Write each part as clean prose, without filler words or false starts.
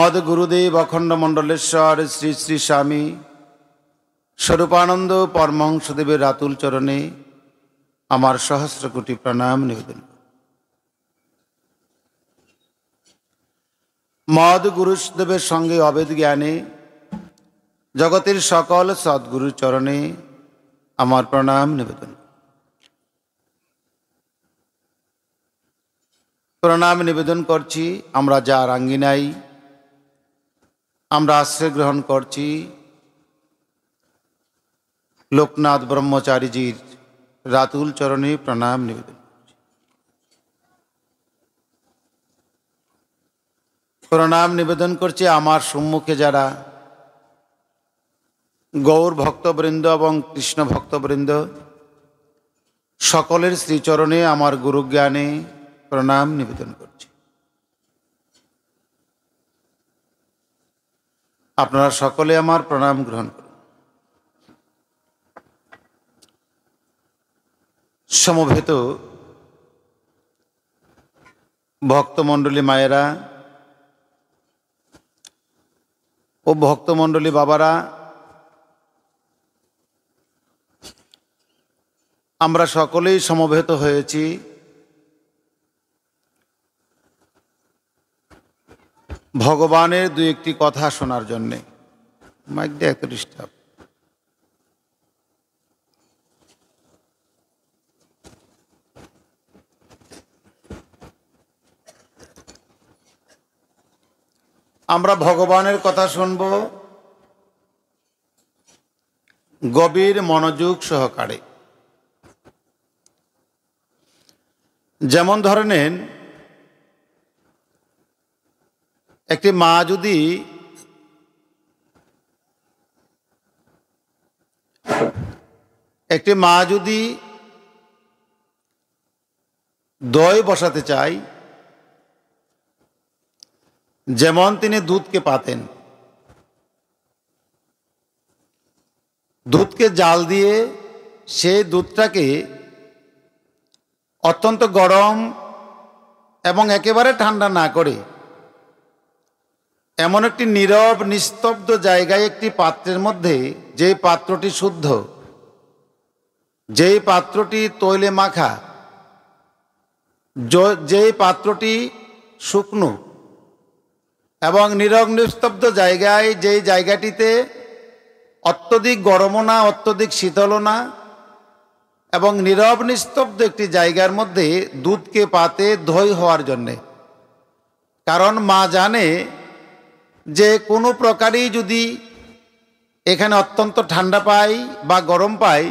মদ গুরুদেব অখণ্ড মণ্ডলেশ্বর শ্রী শ্রী স্বামী স্বরূপানন্দ পরমহংসদেবের রাতুল চরণে আমার সহস্র কোটি প্রণাম নিবেদন। মদ গুরুদেবের সঙ্গে অবেদ জ্ঞানে জগতের সকল সদ্গুরুর চরণে আমার প্রণাম নিবেদন। প্রণাম নিবেদন করছি আমরা যার আঙ্গিনায় আমরা আশ্রয় গ্রহণ করছি লোকনাথ ব্রহ্মচারীজির রাতুল চরণে প্রণাম নিবেদন করছি। প্রণাম নিবেদন করছি আমার সম্মুখে যারা গৌর ভক্তবৃন্দ এবং কৃষ্ণ ভক্তবৃন্দ সকলের শ্রীচরণে আমার গুরুজ্ঞানে প্রণাম নিবেদন করছি। আপনারা সকলে আমার প্রণাম গ্রহণ করুন। সমবেত ভক্তমণ্ডলী মায়েরা ও ভক্তমণ্ডলী বাবারা, আমরা সকলেই সমবেত হয়েছি ভগবানের দু একটি কথা শোনার জন্যে। মাইক দিয়ে এত ডিস্টার্ব। আমরা ভগবানের কথা শুনব গভীর মনোযোগ সহকারে। যেমন ধরে নেন, একটি মা যদি দই বসাতে চায়, যেমন তিনি দুধকে পাতেন, দুধকে জাল দিয়ে সেই দুধটাকে অত্যন্ত গরম এবং একেবারে ঠান্ডা না করে এমন একটি নীরব নিস্তব্ধ জায়গায় একটি পাত্রের মধ্যে, যেই পাত্রটি শুদ্ধ, যেই পাত্রটি তৈলে মাখা, যেই পাত্রটি শুকনো এবং নীরব নিস্তব্ধ জায়গায়, যেই জায়গাটিতে অত্যধিক গরমও না অত্যধিক শীতলও না এবং নীরব নিস্তব্ধ একটি জায়গার মধ্যে দুধকে পাতে দই হওয়ার জন্যে। কারণ মা জানে যে কোনো প্রকারেই যদি এখানে অত্যন্ত ঠান্ডা পায় বা গরম পায়,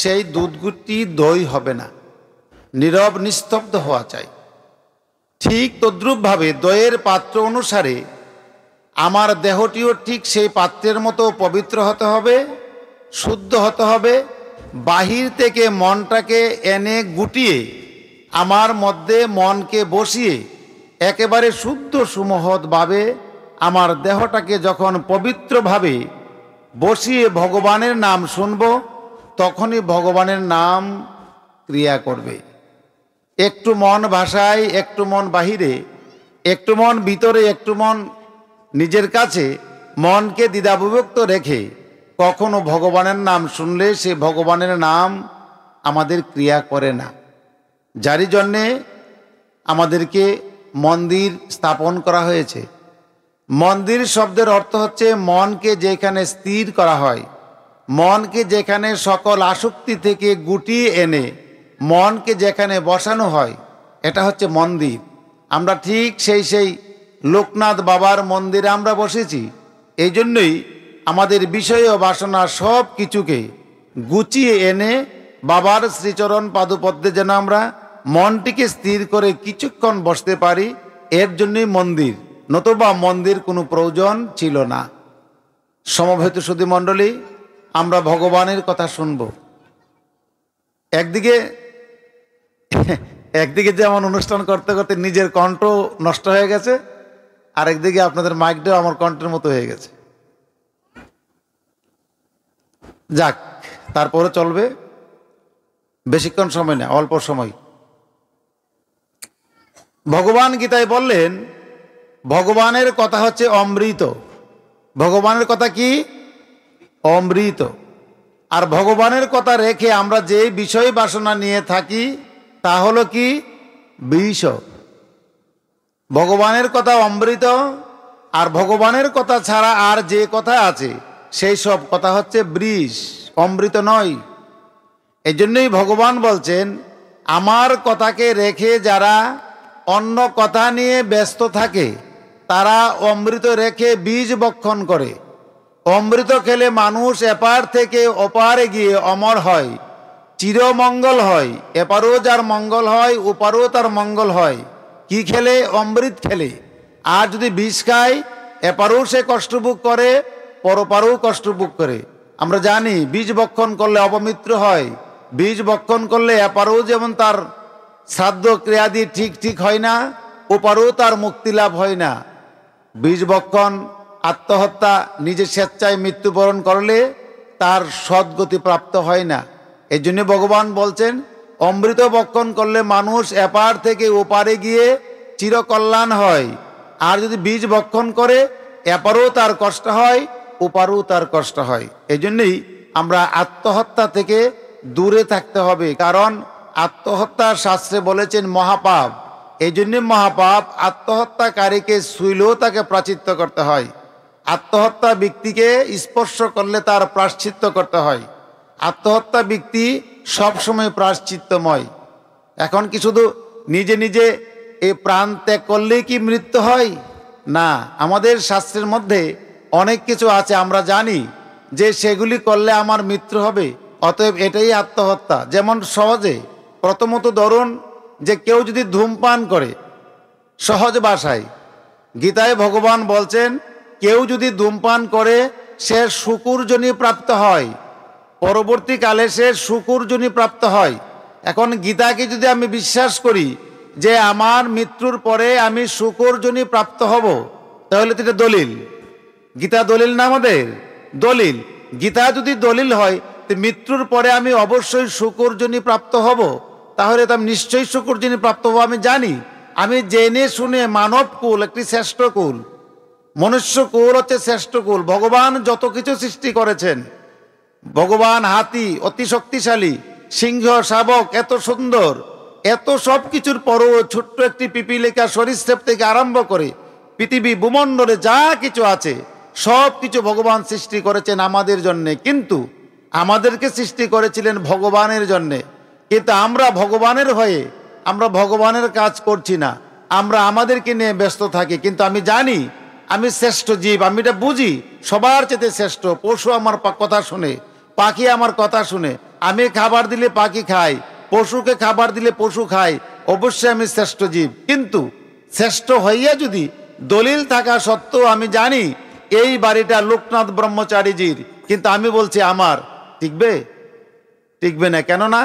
সেই দুধগুটি দই হবে না, নীরব নিস্তব্ধ হওয়া চাই। ঠিক তদ্রূপভাবে দইয়ের পাত্র অনুসারে আমার দেহটিও ঠিক সেই পাত্রের মতো পবিত্র হতে হবে, শুদ্ধ হতে হবে। বাহির থেকে মনটাকে এনে গুটিয়ে আমার মধ্যে মনকে বসিয়ে একেবারে শুদ্ধ সুমহৎভাবে আমার দেহটাকে যখন পবিত্রভাবে বসিয়ে ভগবানের নাম শুনব, তখনই ভগবানের নাম ক্রিয়া করবে। একটু মন ভাষায়, একটু মন বাহিরে, একটু মন ভিতরে, একটু মন নিজের কাছে, মনকে দ্বিধাবিভক্ত রেখে কখনো ভগবানের নাম শুনলে সে ভগবানের নাম আমাদের ক্রিয়া করে না। যারই জন্যে আমাদেরকে মন্দির স্থাপন করা হয়েছে। মন্দির শব্দের অর্থ হচ্ছে মনকে যেখানে স্থির করা হয়, মনকে যেখানে সকল আসক্তি থেকে গুটিয়ে এনে মনকে যেখানে বসানো হয়, এটা হচ্ছে মন্দির। আমরা ঠিক সেই লোকনাথ বাবার মন্দিরে আমরা বসেছি। এই জন্যই আমাদের বিষয় ও বাসনা সব কিছুকে গুছিয়ে এনে বাবার শ্রীচরণ পাদপদ্মে যেন আমরা মনটিকে স্থির করে কিছুক্ষণ বসতে পারি, এর জন্যই মন্দির, নতুবা মন্দির কোনো প্রয়োজন ছিল না। সমবেত সুধী মণ্ডলী, আমরা ভগবানের কথা শুনব। একদিকে যেমন অনুষ্ঠান করতে করতে নিজের কণ্ঠ নষ্ট হয়ে গেছে, আরেকদিকে আপনাদের মাইকটাও আমার কণ্ঠের মতো হয়ে গেছে। যাক, তারপরে চলবে, বেশিক্ষণ সময় না, অল্প সময়। ভগবান গীতায় বললেন ভগবানের কথা হচ্ছে অমৃত। ভগবানের কথা কি? অমৃত। আর ভগবানের কথা রেখে আমরা যে বিষয় বাসনা নিয়ে থাকি তা হলো কি? বিষ। ভগবানের কথা অমৃত, আর ভগবানের কথা ছাড়া আর যে কথা আছে সেই সব কথা হচ্ছে বৃষ, অমৃত নয়। এই জন্যই ভগবান বলছেন, আমার কথাকে রেখে যারা অন্য কথা নিয়ে ব্যস্ত থাকে তারা অমৃত রেখে বীজ বক্ষণ করে। অমৃত খেলে মানুষ এপার থেকে ওপারে গিয়ে অমর হয়, চিরমঙ্গল হয়। এপারও যার মঙ্গল হয়, ওপারও তার মঙ্গল হয়। কি খেলে? অমৃত খেলে। আর যদি বিষ খায়, এপারও সে কষ্ট ভোগ করে, পরপারও কষ্ট ভোগ করে। আমরা জানি বীজ বক্ষণ করলে অপমিত্র হয়, বীজ বক্ষণ করলে এপারও যেমন তার শ্রাদ্ধ ক্রিয়াদি ঠিক হয় না, ওপারও তার মুক্তি লাভ হয় না। বীজ বক্ষণ, আত্মহত্যা, নিজে স্বেচ্ছায় মৃত্যুবরণ করলে তার সদ্গতি প্রাপ্ত হয় না। এই জন্য ভগবান বলছেন, অমৃত বক্ষণ করলে মানুষ এপার থেকে ওপারে গিয়ে চিরকল্যাণ হয়। আর যদি বীজ বক্ষণ করে, এপারও তার কষ্ট হয়, ওপারও তার কষ্ট হয়। এই জন্যই আমরা আত্মহত্যা থেকে দূরে থাকতে হবে, কারণ আত্মহত্যার শাস্ত্রে বলেছেন মহাপাপ। এই জন্যে মহাপাপ, আত্মহত্যাকারীকে ছুঁইলেও তাকে প্রায়শ্চিত্ত করতে হয়। আত্মহত্যা ব্যক্তিকে স্পর্শ করলে তার প্রায়শ্চিত্ত করতে হয়। আত্মহত্যা ব্যক্তি সবসময় প্রায়শ্চিত্তময়। এখন কি শুধু নিজে নিজে এই প্রাণ ত্যাগ করলেই কি মৃত্যু হয়? না, আমাদের শাস্ত্রের মধ্যে অনেক কিছু আছে, আমরা জানি যে সেগুলি করলে আমার মৃত্যু হবে, অতএব এটাই আত্মহত্যা। যেমন সহজে, প্রথমত ধরুন যে কেউ যদি ধূমপান করে, সহজ ভাষায় গীতায় ভগবান বলছেন, কেউ যদি ধূমপান করে সে শুকুরজনি প্রাপ্ত হয়, পরবর্তীকালে সে শুকুরজনি প্রাপ্ত হয়। এখন গীতাকে যদি আমি বিশ্বাস করি যে আমার মৃত্যুর পরে আমি শুকুরজনি প্রাপ্ত হব, তাহলে তো এটা দলিল। গীতা দলিল না আমাদের? দলিল। গীতা যদি দলিল হয়, তো মৃত্যুর পরে আমি অবশ্যই শুকুরজনি প্রাপ্ত হব, তাহলে তো আমি নিশ্চয়ই শুকুরজনি প্রাপ্ত হব। আমি জানি, আমি জেনে শুনে, মানব কুল একটি শ্রেষ্ঠ কুল, মনুষ্য কুল হচ্ছে শ্রেষ্ঠ কুল। ভগবান যত কিছু সৃষ্টি করেছেন, ভগবান হাতি অতি শক্তিশালী, সিংহ শাবক এত সুন্দর, এত সব কিছুর পরও ছোট্ট একটি পিপিলিকা সরীসৃপ থেকে আরম্ভ করে পৃথিবী ভূমণ্ডলে যা কিছু আছে সব কিছু ভগবান সৃষ্টি করেছেন আমাদের জন্যে। কিন্তু আমাদেরকে সৃষ্টি করেছিলেন ভগবানের জন্যে। কিন্তু আমরা ভগবানের হয়ে আমরা ভগবানের কাজ করছি না, আমরা আমাদেরকে নিয়ে ব্যস্ত থাকি। কিন্তু আমি জানি আমি শ্রেষ্ঠ জীব, আমি এটা বুঝি, সবার চেয়ে শ্রেষ্ঠ। পশু আমার কথা শুনে, পাখি আমার কথা শুনে, আমি খাবার দিলে পাখি খায়, পশুকে খাবার দিলে পশু খায়, অবশ্যই আমি শ্রেষ্ঠ জীব। কিন্তু শ্রেষ্ঠ হইয়া যদি দলিল থাকা সত্ত্বেও আমি জানি এই বাড়িটা লোকনাথ ব্রহ্মচারীজির, কিন্তু আমি বলছি আমার, টিকবে? টিকবে না। কেননা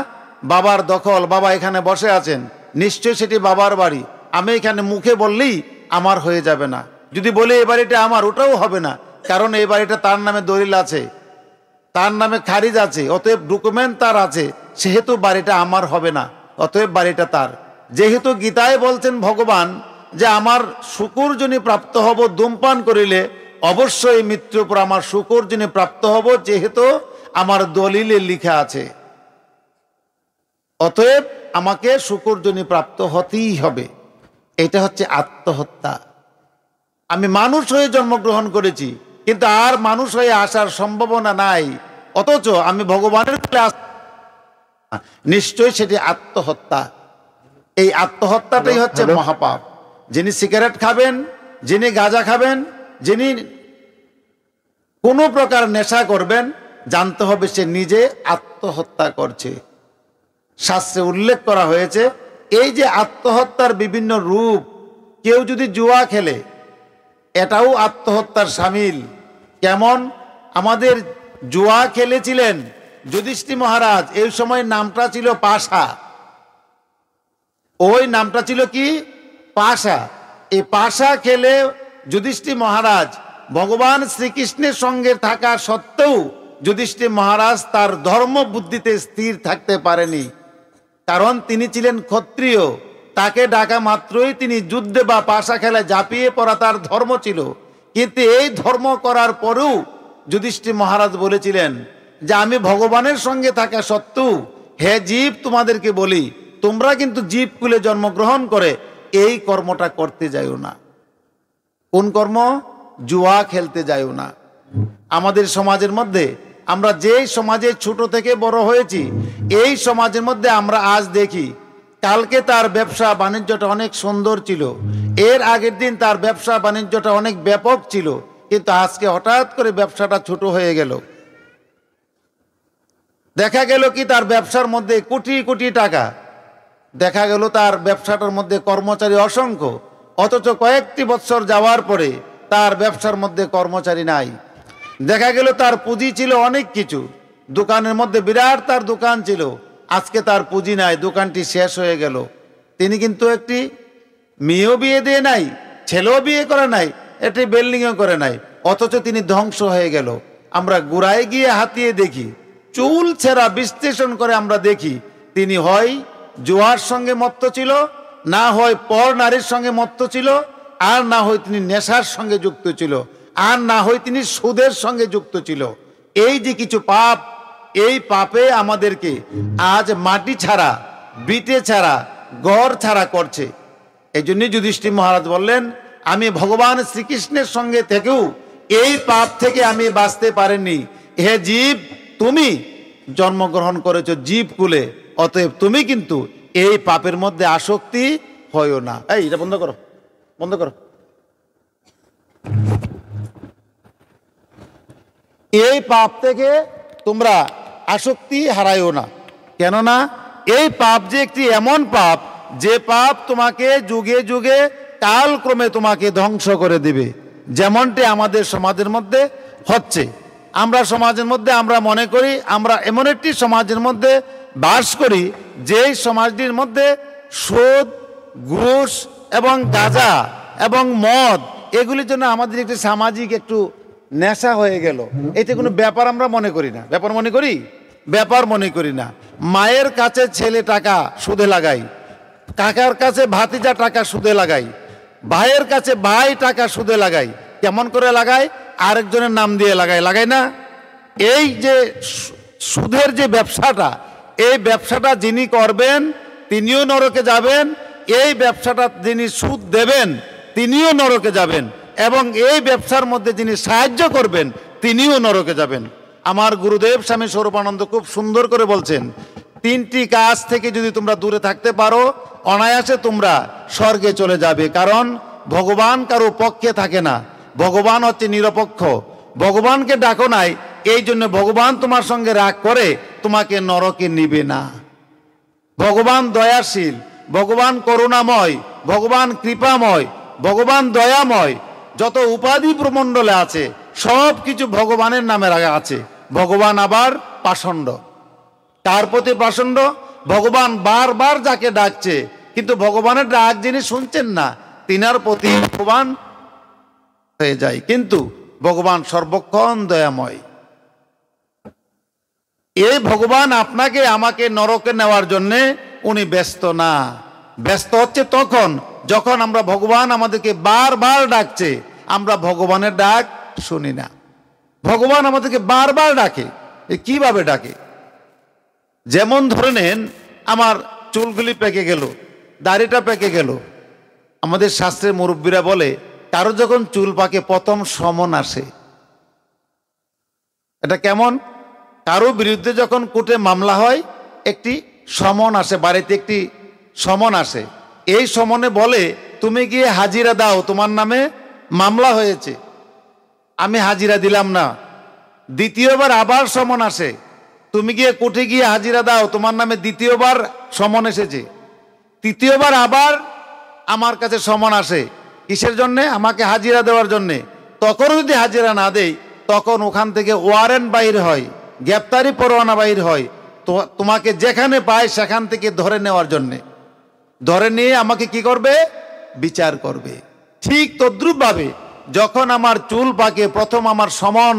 বাবার দখল, বাবা এখানে বসে আছেন, নিশ্চয়ই সেটি বাবার বাড়ি। আমি এখানে মুখে বললেই আমার হয়ে যাবে না। যদি বলি এই বাড়িটা আমার, ওটাও হবে না, কারণ এই বাড়িটা তার নামে দলিল আছে, তার নামে খারিজ আছে, অতএব ডকুমেন্ট তার আছে, সেহেতু বাড়িটা আমার হবে না, অতএব বাড়িটা তার। যেহেতু গীতায় বলছেন ভগবান যে আমার শুকুরজনি প্রাপ্ত হব ধূমপান করিলে, অবশ্যই মৃত্যুর পর আমার শুকুরজনি প্রাপ্ত হব, যেহেতু আমার দলিলে লিখা আছে। অতএব আমাকে শুকুরজনি প্রাপ্ত হতেই হবে। এটা হচ্ছে আত্মহত্যা। আমি মানুষ হয়ে জন্মগ্রহণ করেছি, কিন্তু আর মানুষ হয়ে আসার সম্ভাবনা নাই, অথচ আমি ভগবানের নিশ্চয়ই সেটি আত্মহত্যা। এই আত্মহত্যাটাই হচ্ছে মহাপাপ। যিনি সিগারেট খাবেন, যিনি গাঁজা খাবেন, যিনি কোনো প্রকার নেশা করবেন, জানতে হবে সে নিজে আত্মহত্যা করছে। শাস্ত্রে উল্লেখ করা হয়েছে এই যে আত্মহত্যার বিভিন্ন রূপ। কেউ যদি জুয়া খেলে, এটাও আত্মহত্যার শামিল। কেমন? আমাদের জুয়া খেলেছিলেন যুধিষ্ঠির মহারাজ, এই সময় নামটা ছিল পাশা। ওই নামটা ছিল কি? পাশা। এই পাশা খেলে যুধিষ্ঠির মহারাজ ভগবান শ্রীকৃষ্ণের সঙ্গে থাকা সত্ত্বেও যুধিষ্ঠির মহারাজ তার ধর্ম বুদ্ধিতে স্থির থাকতে পারেনি, কারণ তিনি ছিলেন ক্ষত্রিয়। তাকে ডাকা মাত্রই তিনি যুদ্ধে বা পাশা খেলায় ঝাঁপিয়ে পড়া তার ধর্ম ছিল। কিন্তু এই ধর্ম করার পরেও যুধিষ্ঠির মহারাজ বলেছিলেন যে আমি ভগবানের সঙ্গে থাকা সত্ত্বেও হে জীব তোমাদেরকে বলি, তোমরা কিন্তু জীব কুলে জন্মগ্রহণ করে এই কর্মটা করতে যাইও না। কোন কর্ম? জুয়া খেলতে যাইও না। আমাদের সমাজের মধ্যে, আমরা যেই সমাজে ছোট থেকে বড় হয়েছি, এই সমাজের মধ্যে আমরা আজ দেখি কালকে তার ব্যবসা বাণিজ্যটা অনেক সুন্দর ছিল, এর আগের দিন তার ব্যবসা বাণিজ্যটা অনেক ব্যাপক ছিল, কিন্তু আজকে হঠাৎ করে ব্যবসাটা ছোট হয়ে গেল। দেখা গেল কি তার ব্যবসার মধ্যে কোটি কোটি টাকা, দেখা গেল তার ব্যবসাটার মধ্যে কর্মচারী অসংখ্য, অথচ কয়েকটি বছর যাওয়ার পরে তার ব্যবসার মধ্যে কর্মচারী নাই। দেখা গেল তার পুঁজি ছিল অনেক কিছু, দোকানের মধ্যে বিরাট তার দোকান ছিল, আজকে তার পুঁজি নাই, দোকানটি শেষ হয়ে গেল। তিনি কিন্তু একটি মেয়েও বিয়ে দিয়ে নাই, ছেলেও বিয়ে করে নাই, একটি বিল্ডিংও করে নাই, অথচ তিনি ধ্বংস হয়ে গেল। আমরা গোড়ায় গিয়ে হাতিয়ে দেখি, চুল ছেঁড়া বিশ্লেষণ করে আমরা দেখি তিনি হয় জুয়ার সঙ্গে মত্ত ছিল, না হয় পর নারীর সঙ্গে মত্ত ছিল, আর না হয় তিনি নেশার সঙ্গে যুক্ত ছিল, আর না হয় তিনি সুদের সঙ্গে যুক্ত ছিল। এই যে কিছু পাপ, এই পাপে আমাদেরকে আজ মাটি ছাড়া, বিটে ছাড়া, ঘর ছাড়া করছে। এই জন্যই যুধিষ্ঠির মহারাজ বললেন আমি ভগবান শ্রীকৃষ্ণের সঙ্গে থেকেও এই পাপ থেকে আমি বাঁচতে পারিনি। হে জীব, তুমি জন্মগ্রহণ করেছো জীব কুলে, অতএব তুমি কিন্তু এই পাপের মধ্যে আসক্তি হইও না। এই এটা বন্ধ করো, বন্ধ করো। এই পাপ থেকে তোমরা আসক্তি হারাইও না, কেননা এই পাপ যে একটি এমন পাপ যে পাপ তোমাকে যুগে যুগে কালক্রমে তোমাকে ধ্বংস করে দিবে। যেমনটি আমাদের সমাজের মধ্যে হচ্ছে, আমরা সমাজের মধ্যে আমরা মনে করি আমরা এমন একটি সমাজের মধ্যে বাস করি যেই সমাজটির মধ্যে সুদ, ঘুষ এবং গাঁজা এবং মদ এগুলির জন্য আমাদের একটি সামাজিক একটু নেশা হয়ে গেল। এতে কোনো ব্যাপার আমরা মনে করি না। ব্যাপার মনে করি? ব্যাপার মনে করি না। মায়ের কাছে ছেলে টাকা সুদে লাগাই, কাকার কাছে ভাতিজা টাকা সুদে লাগাই, ভাইয়ের কাছে ভাই টাকা সুদে লাগাই। কেমন করে লাগাই? আরেকজনের নাম দিয়ে লাগাই, লাগাই না? এই যে সুদের যে ব্যবসাটা, এই ব্যবসাটা যিনি করবেন তিনিও নরকে যাবেন, এই ব্যবসাটা যিনি সুদ দেবেন তিনিও নরকে যাবেন, এবং এই ব্যবসার মধ্যে যিনি সাহায্য করবেন তিনিও নরকে যাবেন। আমার গুরুদেব স্বামী স্বরূপানন্দ খুব সুন্দর করে বলছেন, তিনটি কাজ থেকে যদি তোমরা দূরে থাকতে পারো অনায়াসে তোমরা স্বর্গে চলে যাবে। কারণ ভগবান কারো পক্ষে থাকে না, ভগবান হচ্ছে নিরপেক্ষ। ভগবানকে ডাকো নাই, এই জন্য ভগবান তোমার সঙ্গে রাগ করে তোমাকে নরকে নিবে না। ভগবান দয়াশীল, ভগবান করুণাময়, ভগবান কৃপাময়, ভগবান দয়াময়। যত উপাধি প্রমণ্ডলে আছে সব কিছু ভগবানের নামে আছে। ভগবান আবার পাষণ্ড। তার প্রতি পাষণ্ড? ভগবান বারবার যাকে ডাকছে, কিন্তু ভগবানের ডাক যিনি শুনছেন না তিনার প্রতি ভগবান হয়ে যায়। কিন্তু ভগবান সর্বক্ষণ দয়াময়। এই ভগবান আপনাকে আমাকে নরকে নেওয়ার জন্যে উনি ব্যস্ত না। ব্যস্ত হচ্ছে তখন যখন আমরা ভগবান আমাদেরকে বারবার ডাকছে, আমরা ভগবানের ডাক শুনি না। ভগবান আমাদেরকে বারবার ডাকে। কিভাবে ডাকে? যেমন ধরে নেন আমার চুলগুলি পেকে গেল, দাড়িটা পেকে গেল। আমাদের শাস্ত্রের মুরব্বীরা বলে কারো যখন চুল পাকে প্রথম সমন আসে। এটা কেমন? কারো বিরুদ্ধে যখন কোর্টে মামলা হয় একটি সমন আসে, বাড়িতে একটি সমন আসে। এই সমনে বলে তুমি গিয়ে হাজিরা দাও, তোমার নামে মামলা হয়েছে। আমি হাজিরা দিলাম না। দ্বিতীয়বার আবার সমন আসে, তুমি গিয়ে কোর্টে গিয়ে হাজিরা দাও, তোমার নামে দ্বিতীয়বার সমন এসেছে। তৃতীয়বার আবার আমার কাছে সমন আসে, কিসের জন্যে? আমাকে হাজিরা দেওয়ার জন্যে। তখন যদি হাজিরা না দেই তখন ওখান থেকে ওয়ারেন্ট বাইর হয়, গ্রেপ্তারি পরোয়ানা বাইর হয়, তো তোমাকে যেখানে পায় সেখান থেকে ধরে নেওয়ার জন্যে। ধরে নিয়ে আমাকে কি করবে? বিচার করবে। ঠিক তদ্রূপভাবে যখন আমার চুল পাকে প্রথম আমার সমন,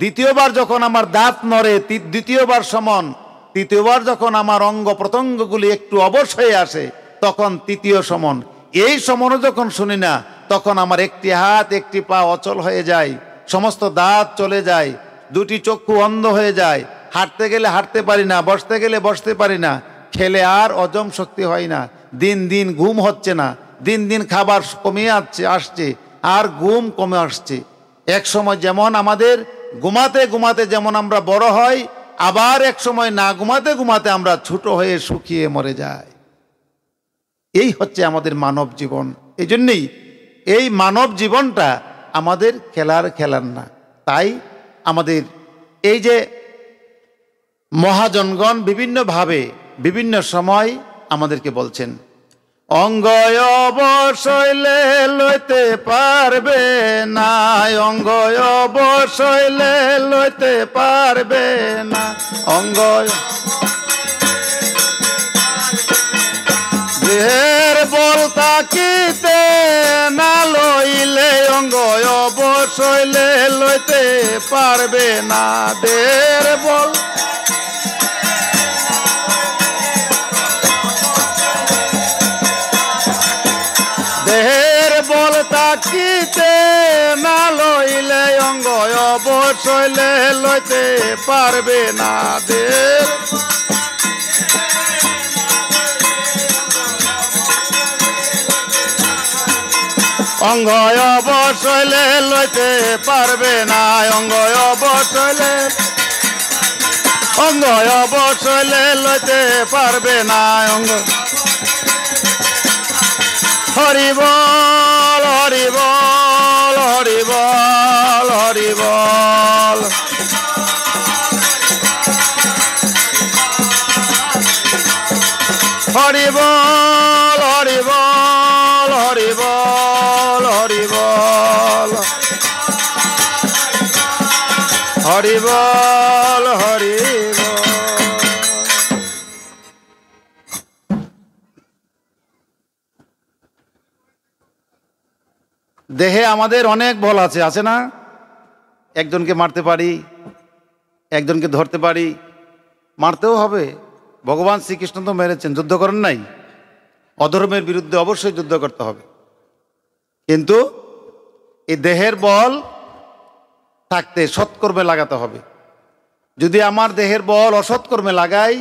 দ্বিতীয়বার যখন আমার দাঁত নড়ে দ্বিতীয়বার সমন, তৃতীয়বার যখন আমার অঙ্গ প্রত্যঙ্গগুলি একটু অবশ হয়ে আসে তখন তৃতীয় সমন। এই সমনও যখন শুনি না, তখন আমার একটি হাত একটি পা অচল হয়ে যায়, সমস্ত দাঁত চলে যায়, দুটি চক্ষু অন্ধ হয়ে যায়, হাঁটতে গেলে হাঁটতে পারি না, বসতে গেলে বসতে পারি না, খেলে আর হজম শক্তি হয় না, দিন দিন ঘুম হচ্ছে না, দিন দিন খাবার কমিয়ে আসছে আর ঘুম কমে আসছে। এক সময় যেমন আমাদের ঘুমাতে ঘুমাতে যেমন আমরা বড় হয়, আবার এক সময় না ঘুমাতে ঘুমাতে আমরা ছোট হয়ে শুকিয়ে মরে যাই। এই হচ্ছে আমাদের মানব জীবন। এই জন্যেই এই মানব জীবনটা আমাদের খেলার না। তাই আমাদের এই যে মহাজনগণ বিভিন্নভাবে বিভিন্ন সময় আমাদেরকে বলছেন, অঙ্গ অবশৈলে লইতে পারবে না, অঙ্গ অবশৈলে লইতে পারবে না, অঙ্গ দেহের বল তাকিতে না লইলে, অঙ্গ অবশৈলে লইতে পারবে না, দেহের বল দেহের বল তাকিতে না লইলে, অঙ্গ অবশৈলে লইতে পারবে না, দেহের অঙ্গ অবশৈলে লইতে পারবে না, অঙ্গ অবশৈলে অঙ্গ অবশৈলে লইতে পারবে না, অঙ্গ হরি বল হরি বল হরি বল হরি বল, হরি বল হরি বল হরি বল হরি বল, হরি বল হরি বল। দেহে আমাদের অনেক বল আছে না? একজনকে মারতে পারি, একজনকে ধরতে পারি, মারতেও হবে। ভগবান শ্রীকৃষ্ণ তো মেরেছেন, যুদ্ধ করেন নাই? অধর্মের বিরুদ্ধে অবশ্যই যুদ্ধ করতে হবে, কিন্তু এই দেহের বল থাকতে সৎকর্মে লাগাতে হবে। যদি আমার দেহের বল অসৎকর্মে লাগাই,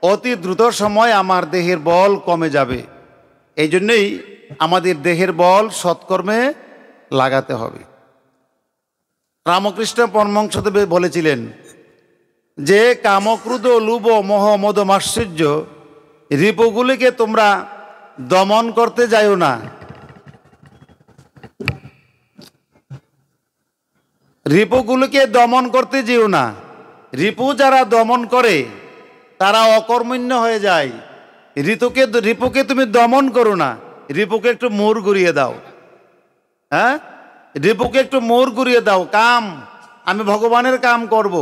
অতি দ্রুত সময় আমার দেহের বল কমে যাবে। এই জন্যই আমাদের দেহের বল সৎকর্মে লাগাতে হবে। রামকৃষ্ণ পরমহংসদেব বলেছিলেন যে কামক্রোধ লোভ মোহ মদ মাৎসর্য রিপুগুলিকে তোমরা দমন করতে যাইও না। রিপুগুলিকে দমন করতে যেও না। রিপু যারা দমন করে তারা অকর্মণ্য হয়ে যায়। রিপুকে তুমি দমন করো না, রিপুকে একটু মোড় ঘুরিয়ে দাও। হ্যাঁ, রিপুকে একটু মোড় ঘুরিয়ে দাও। কাম, আমি ভগবানের কাম করব।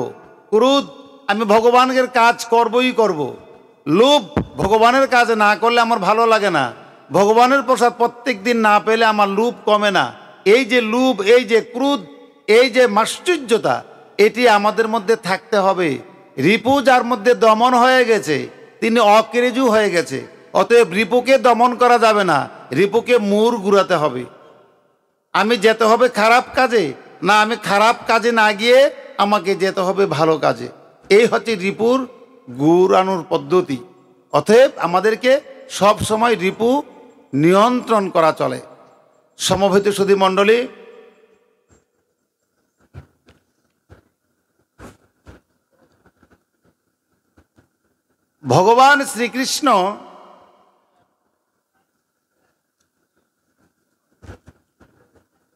ক্রোধ, আমি ভগবানের কাজ করবই করব। লোভ, ভগবানের কাজ না করলে আমার ভালো লাগে না। ভগবানের প্রসাদ প্রত্যেক দিন না পেলে আমার লোভ কমে না। এই যে লোভ, এই যে ক্রোধ, এই যে মাৎসর্যতা, এটি আমাদের মধ্যে থাকতে হবে। রিপু যার মধ্যে দমন হয়ে গেছে, তিনি অকেরেজু হয়ে গেছে। অতএব রিপুকে দমন করা যাবে না, রিপুকে মোড় ঘুরাতে হবে। আমি যেতে হবে খারাপ কাজে না, আমি খারাপ কাজে না গিয়ে আমাকে যেতে হবে ভালো কাজে। এই হচ্ছে রিপুর ঘুরানোর পদ্ধতি। অতএব আমাদেরকে সব সময় রিপু নিয়ন্ত্রণ করা চলে। সমবেত সুধী মণ্ডলী, ভগবান শ্রীকৃষ্ণ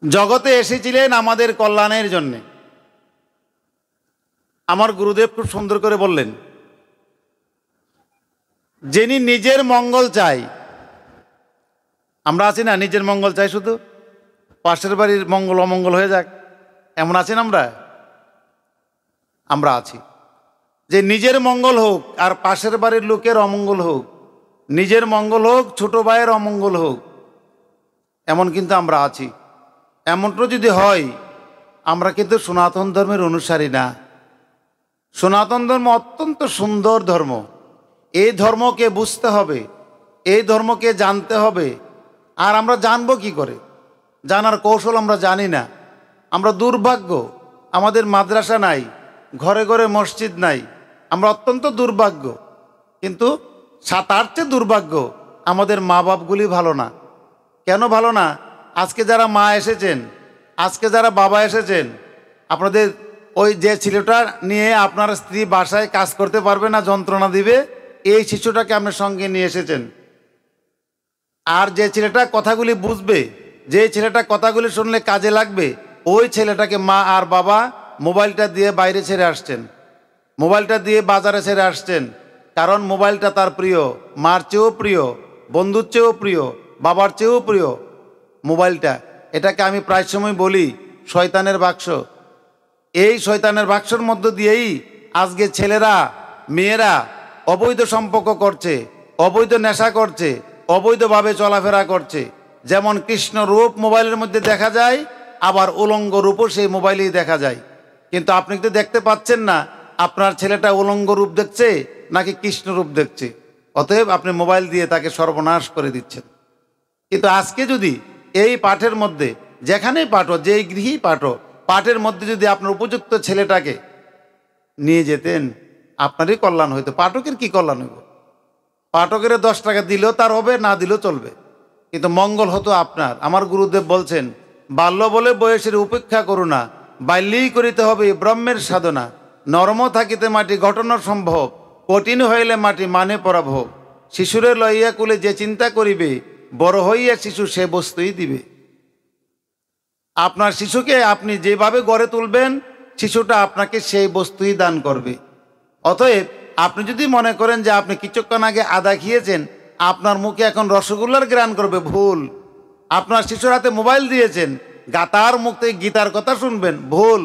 জগতে এসেছিলেন আমাদের কল্যাণের জন্যে। আমার গুরুদেব খুব সুন্দর করে বললেন, যিনি নিজের মঙ্গল চাই, আমরা আছি না নিজের মঙ্গল চাই, শুধু পাশের বাড়ির মঙ্গল অমঙ্গল হয়ে যাক, এমন আছেন আমরা আছি। যে নিজের মঙ্গল হোক আর পাশের বাড়ির লোকের অমঙ্গল হোক, নিজের মঙ্গল হোক ছোট ভাইয়ের অমঙ্গল হোক, এমন কিন্তু আমরা আছি। এমনটা যদি হয়, আমরা কিন্তু সনাতন ধর্মের অনুসারী না। সনাতন ধর্ম অত্যন্ত সুন্দর ধর্ম। এই ধর্মকে বুঝতে হবে, এই ধর্মকে জানতে হবে। আর আমরা জানবো কি করে? জানার কৌশল আমরা জানি না। আমরা দুর্ভাগ্য, আমাদের মাদ্রাসা নাই, ঘরে ঘরে মসজিদ নাই। আমরা অত্যন্ত দুর্ভাগ্য। কিন্তু তার চেয়ে দুর্ভাগ্য আমাদের মা বাপগুলি ভালো না। কেন ভালো না? আজকে যারা মা এসেছেন, আজকে যারা বাবা এসেছেন, আপনাদের ওই যে ছেলেটা নিয়ে আপনার স্ত্রী বাসায় কাজ করতে পারবে না, যন্ত্রণা দিবে, এই শিশুটাকে আপনার সঙ্গে নিয়ে এসেছেন। আর যে ছেলেটা কথাগুলি বুঝবে, যে ছেলেটা কথাগুলি শুনলে কাজে লাগবে, ওই ছেলেটাকে মা আর বাবা মোবাইলটা দিয়ে বাইরে ছেড়ে আসছেন, মোবাইলটা দিয়ে বাজারে ছেড়ে আসছেন। কারণ মোবাইলটা তার প্রিয়, মার চেয়েও প্রিয়, বন্ধুর চেয়েও প্রিয়, বাবার চেয়েও প্রিয় মোবাইলটা। এটাকে আমি প্রায় সময় বলি শয়তানের বাক্স। এই শয়তানের বাক্সর মধ্য দিয়েই আজকে ছেলেরা মেয়েরা অবৈধ সম্পর্ক করছে, অবৈধ নেশা করছে, অবৈধভাবে চলাফেরা করছে। যেমন কৃষ্ণ রূপ মোবাইলের মধ্যে দেখা যায়, আবার উলঙ্গ রূপও সেই মোবাইলেই দেখা যায়। কিন্তু আপনি তো দেখতে পাচ্ছেন না আপনার ছেলেটা উলঙ্গ রূপ দেখছে নাকি কৃষ্ণ রূপ দেখছে। অতএব আপনি মোবাইল দিয়ে তাকে সর্বনাশ করে দিচ্ছেন। কিন্তু আজকে যদি এই পাঠের মধ্যে, যেখানেই পাঠো, যেই গৃহেই পাঠো, পাঠের মধ্যে যদি আপনার উপযুক্ত ছেলেটাকে নিয়ে যেতেন, আপনারই কল্যাণ হইতো। পাঠকের কি কল্যাণ হইব? পাঠকের 10 টাকা দিলেও তার হবে, না দিলেও চলবে, কিন্তু মঙ্গল হতো আপনার। আমার গুরুদেব বলছেন, বাল্য বলে বয়সের উপেক্ষা করু না, বাল্যেই করিতে হবে ব্রহ্মের সাধনা। নরম থাকিতে মাটি ঘটনা সম্ভব, কঠিন হইলে মাটি মানে পরাভব। শিশুরে লইয়া কুলে যে চিন্তা করিবে, বড় হইয়া শিশু সে বস্তুই দিবে। আপনার শিশুকে আপনি যেভাবে গড়ে তুলবেন, শিশুটা আপনাকে সেই বস্তুই দান করবে। অতএব আপনি যদি মনে করেন যে আপনি কিছুক্ষণ আগে আদা খেয়েছেন, আপনার মুখে এখন রসগোল্লার গ্রান করবে, ভুল। আপনার শিশুর হাতে মোবাইল দিয়েছেন, তার মুখ থেকে গীতার কথা শুনবেন, ভুল।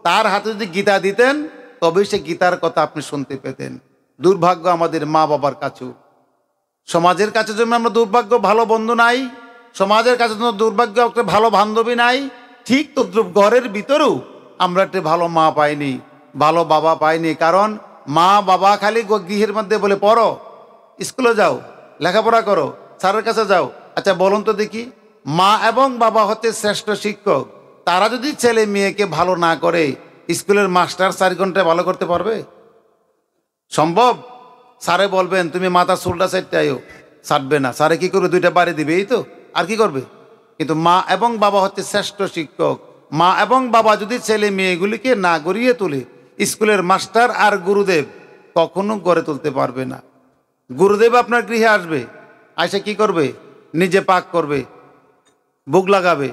তার হাতে যদি গীতা দিতেন, তবে সে গীতার কথা আপনি শুনতে পেতেন। দুর্ভাগ্য আমাদের মা বাবার কাছেও। সমাজের কাছে যেমন আমরা দুর্ভাগ্য, ভালো বন্ধু নাই, সমাজের কাছে যেমন দুর্ভাগ্য একটা ভালো বান্ধবী নাই, ঠিক তদ্রুপ ঘরের ভিতরেও আমরা একটা ভালো মা পাইনি, ভালো বাবা পাইনি। কারণ মা বাবা খালি গৃহের মধ্যে বলে পড়ো, স্কুলে যাও, লেখাপড়া করো, স্যারের কাছে যাও। আচ্ছা বলুন তো দেখি, মা এবং বাবা হচ্ছে শ্রেষ্ঠ শিক্ষক। তারা যদি ছেলে মেয়েকে ভালো না করে, স্কুলের মাস্টার 4 ঘন্টায় ভালো করতে পারবে? সম্ভব? স্যারে বলবেন তুমি মাথা চুলটা সাইডটা আয়ো, ছাড়বে না। স্যারে কি করবে? 2টা বাড়ি দিবে, এই তো, আর কি করবে? কিন্তু মা এবং বাবা হচ্ছে শ্রেষ্ঠ শিক্ষক। মা এবং বাবা যদি ছেলে মেয়েগুলিকে না গড়িয়ে তোলে, স্কুলের মাস্টার আর গুরুদেব কখনো গড়ে তুলতে পারবে না। গুরুদেব আপনার গৃহে আসবে, আইসা কি করবে? নিজে পাক করবে, ভোগ লাগাবে,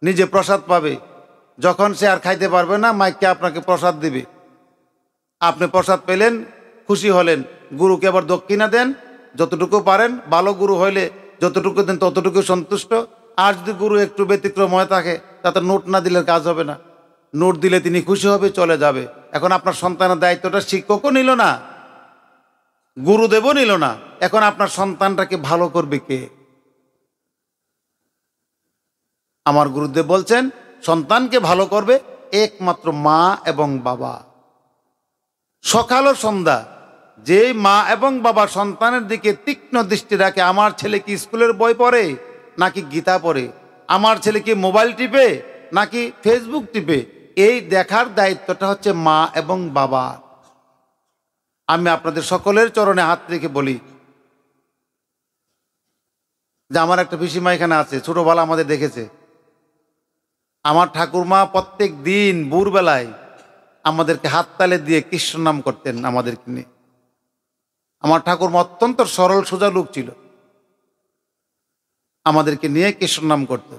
নিজে প্রসাদ পাবে। যখন সে আর খাইতে পারবে না, মাইককে আপনাকে প্রসাদ দিবে। আপনি প্রসাদ পেলেন, খুশি হলেন, গুরুকে আবার দক্ষিণা দেন যতটুকু পারেন। ভালো গুরু হইলে যতটুকু দেন ততটুকু সন্তুষ্ট। আর যদি গুরু একটু ব্যতিক্রম হয়ে থাকে, তাতে নোট না দিলে কাজ হবে না। নোট দিলে তিনি খুশি হবে, চলে যাবে। এখন আপনার সন্তানের দায়িত্বটা শিক্ষকও নিল না, গুরুদেবও নিল না। এখন আপনার সন্তানটাকে ভালো করবে কে? আমার গুরুদেব বলছেন, সন্তানকে ভালো করবে একমাত্র মা এবং বাবা। সকাল ও সন্ধ্যা যে মা এবং বাবা সন্তানের দিকে তীক্ষ্ণ দৃষ্টি রাখে, আমার ছেলে কি স্কুলের বই পড়ে নাকি গীতা পড়ে, আমার ছেলে কি মোবাইল টিপে নাকি ফেসবুক টিপে, এই দেখার দায়িত্বটা হচ্ছে মা এবং বাবা। আমি আপনাদের সকলের চরণে হাত রেখে বলি যে আমার একটা পিসিমা এখানে আছে, ছোটবেলা আমাদের দেখেছে। আমার ঠাকুরমা প্রত্যেক দিন ভোরবেলায় আমাদেরকে হাততালে দিয়ে কৃষ্ণ নাম করতেন আমাদেরকে নিয়ে। আমার ঠাকুরমা অত্যন্ত সরল সোজা লোক ছিল, আমাদেরকে নিয়ে কৃষ্ণ নাম করত।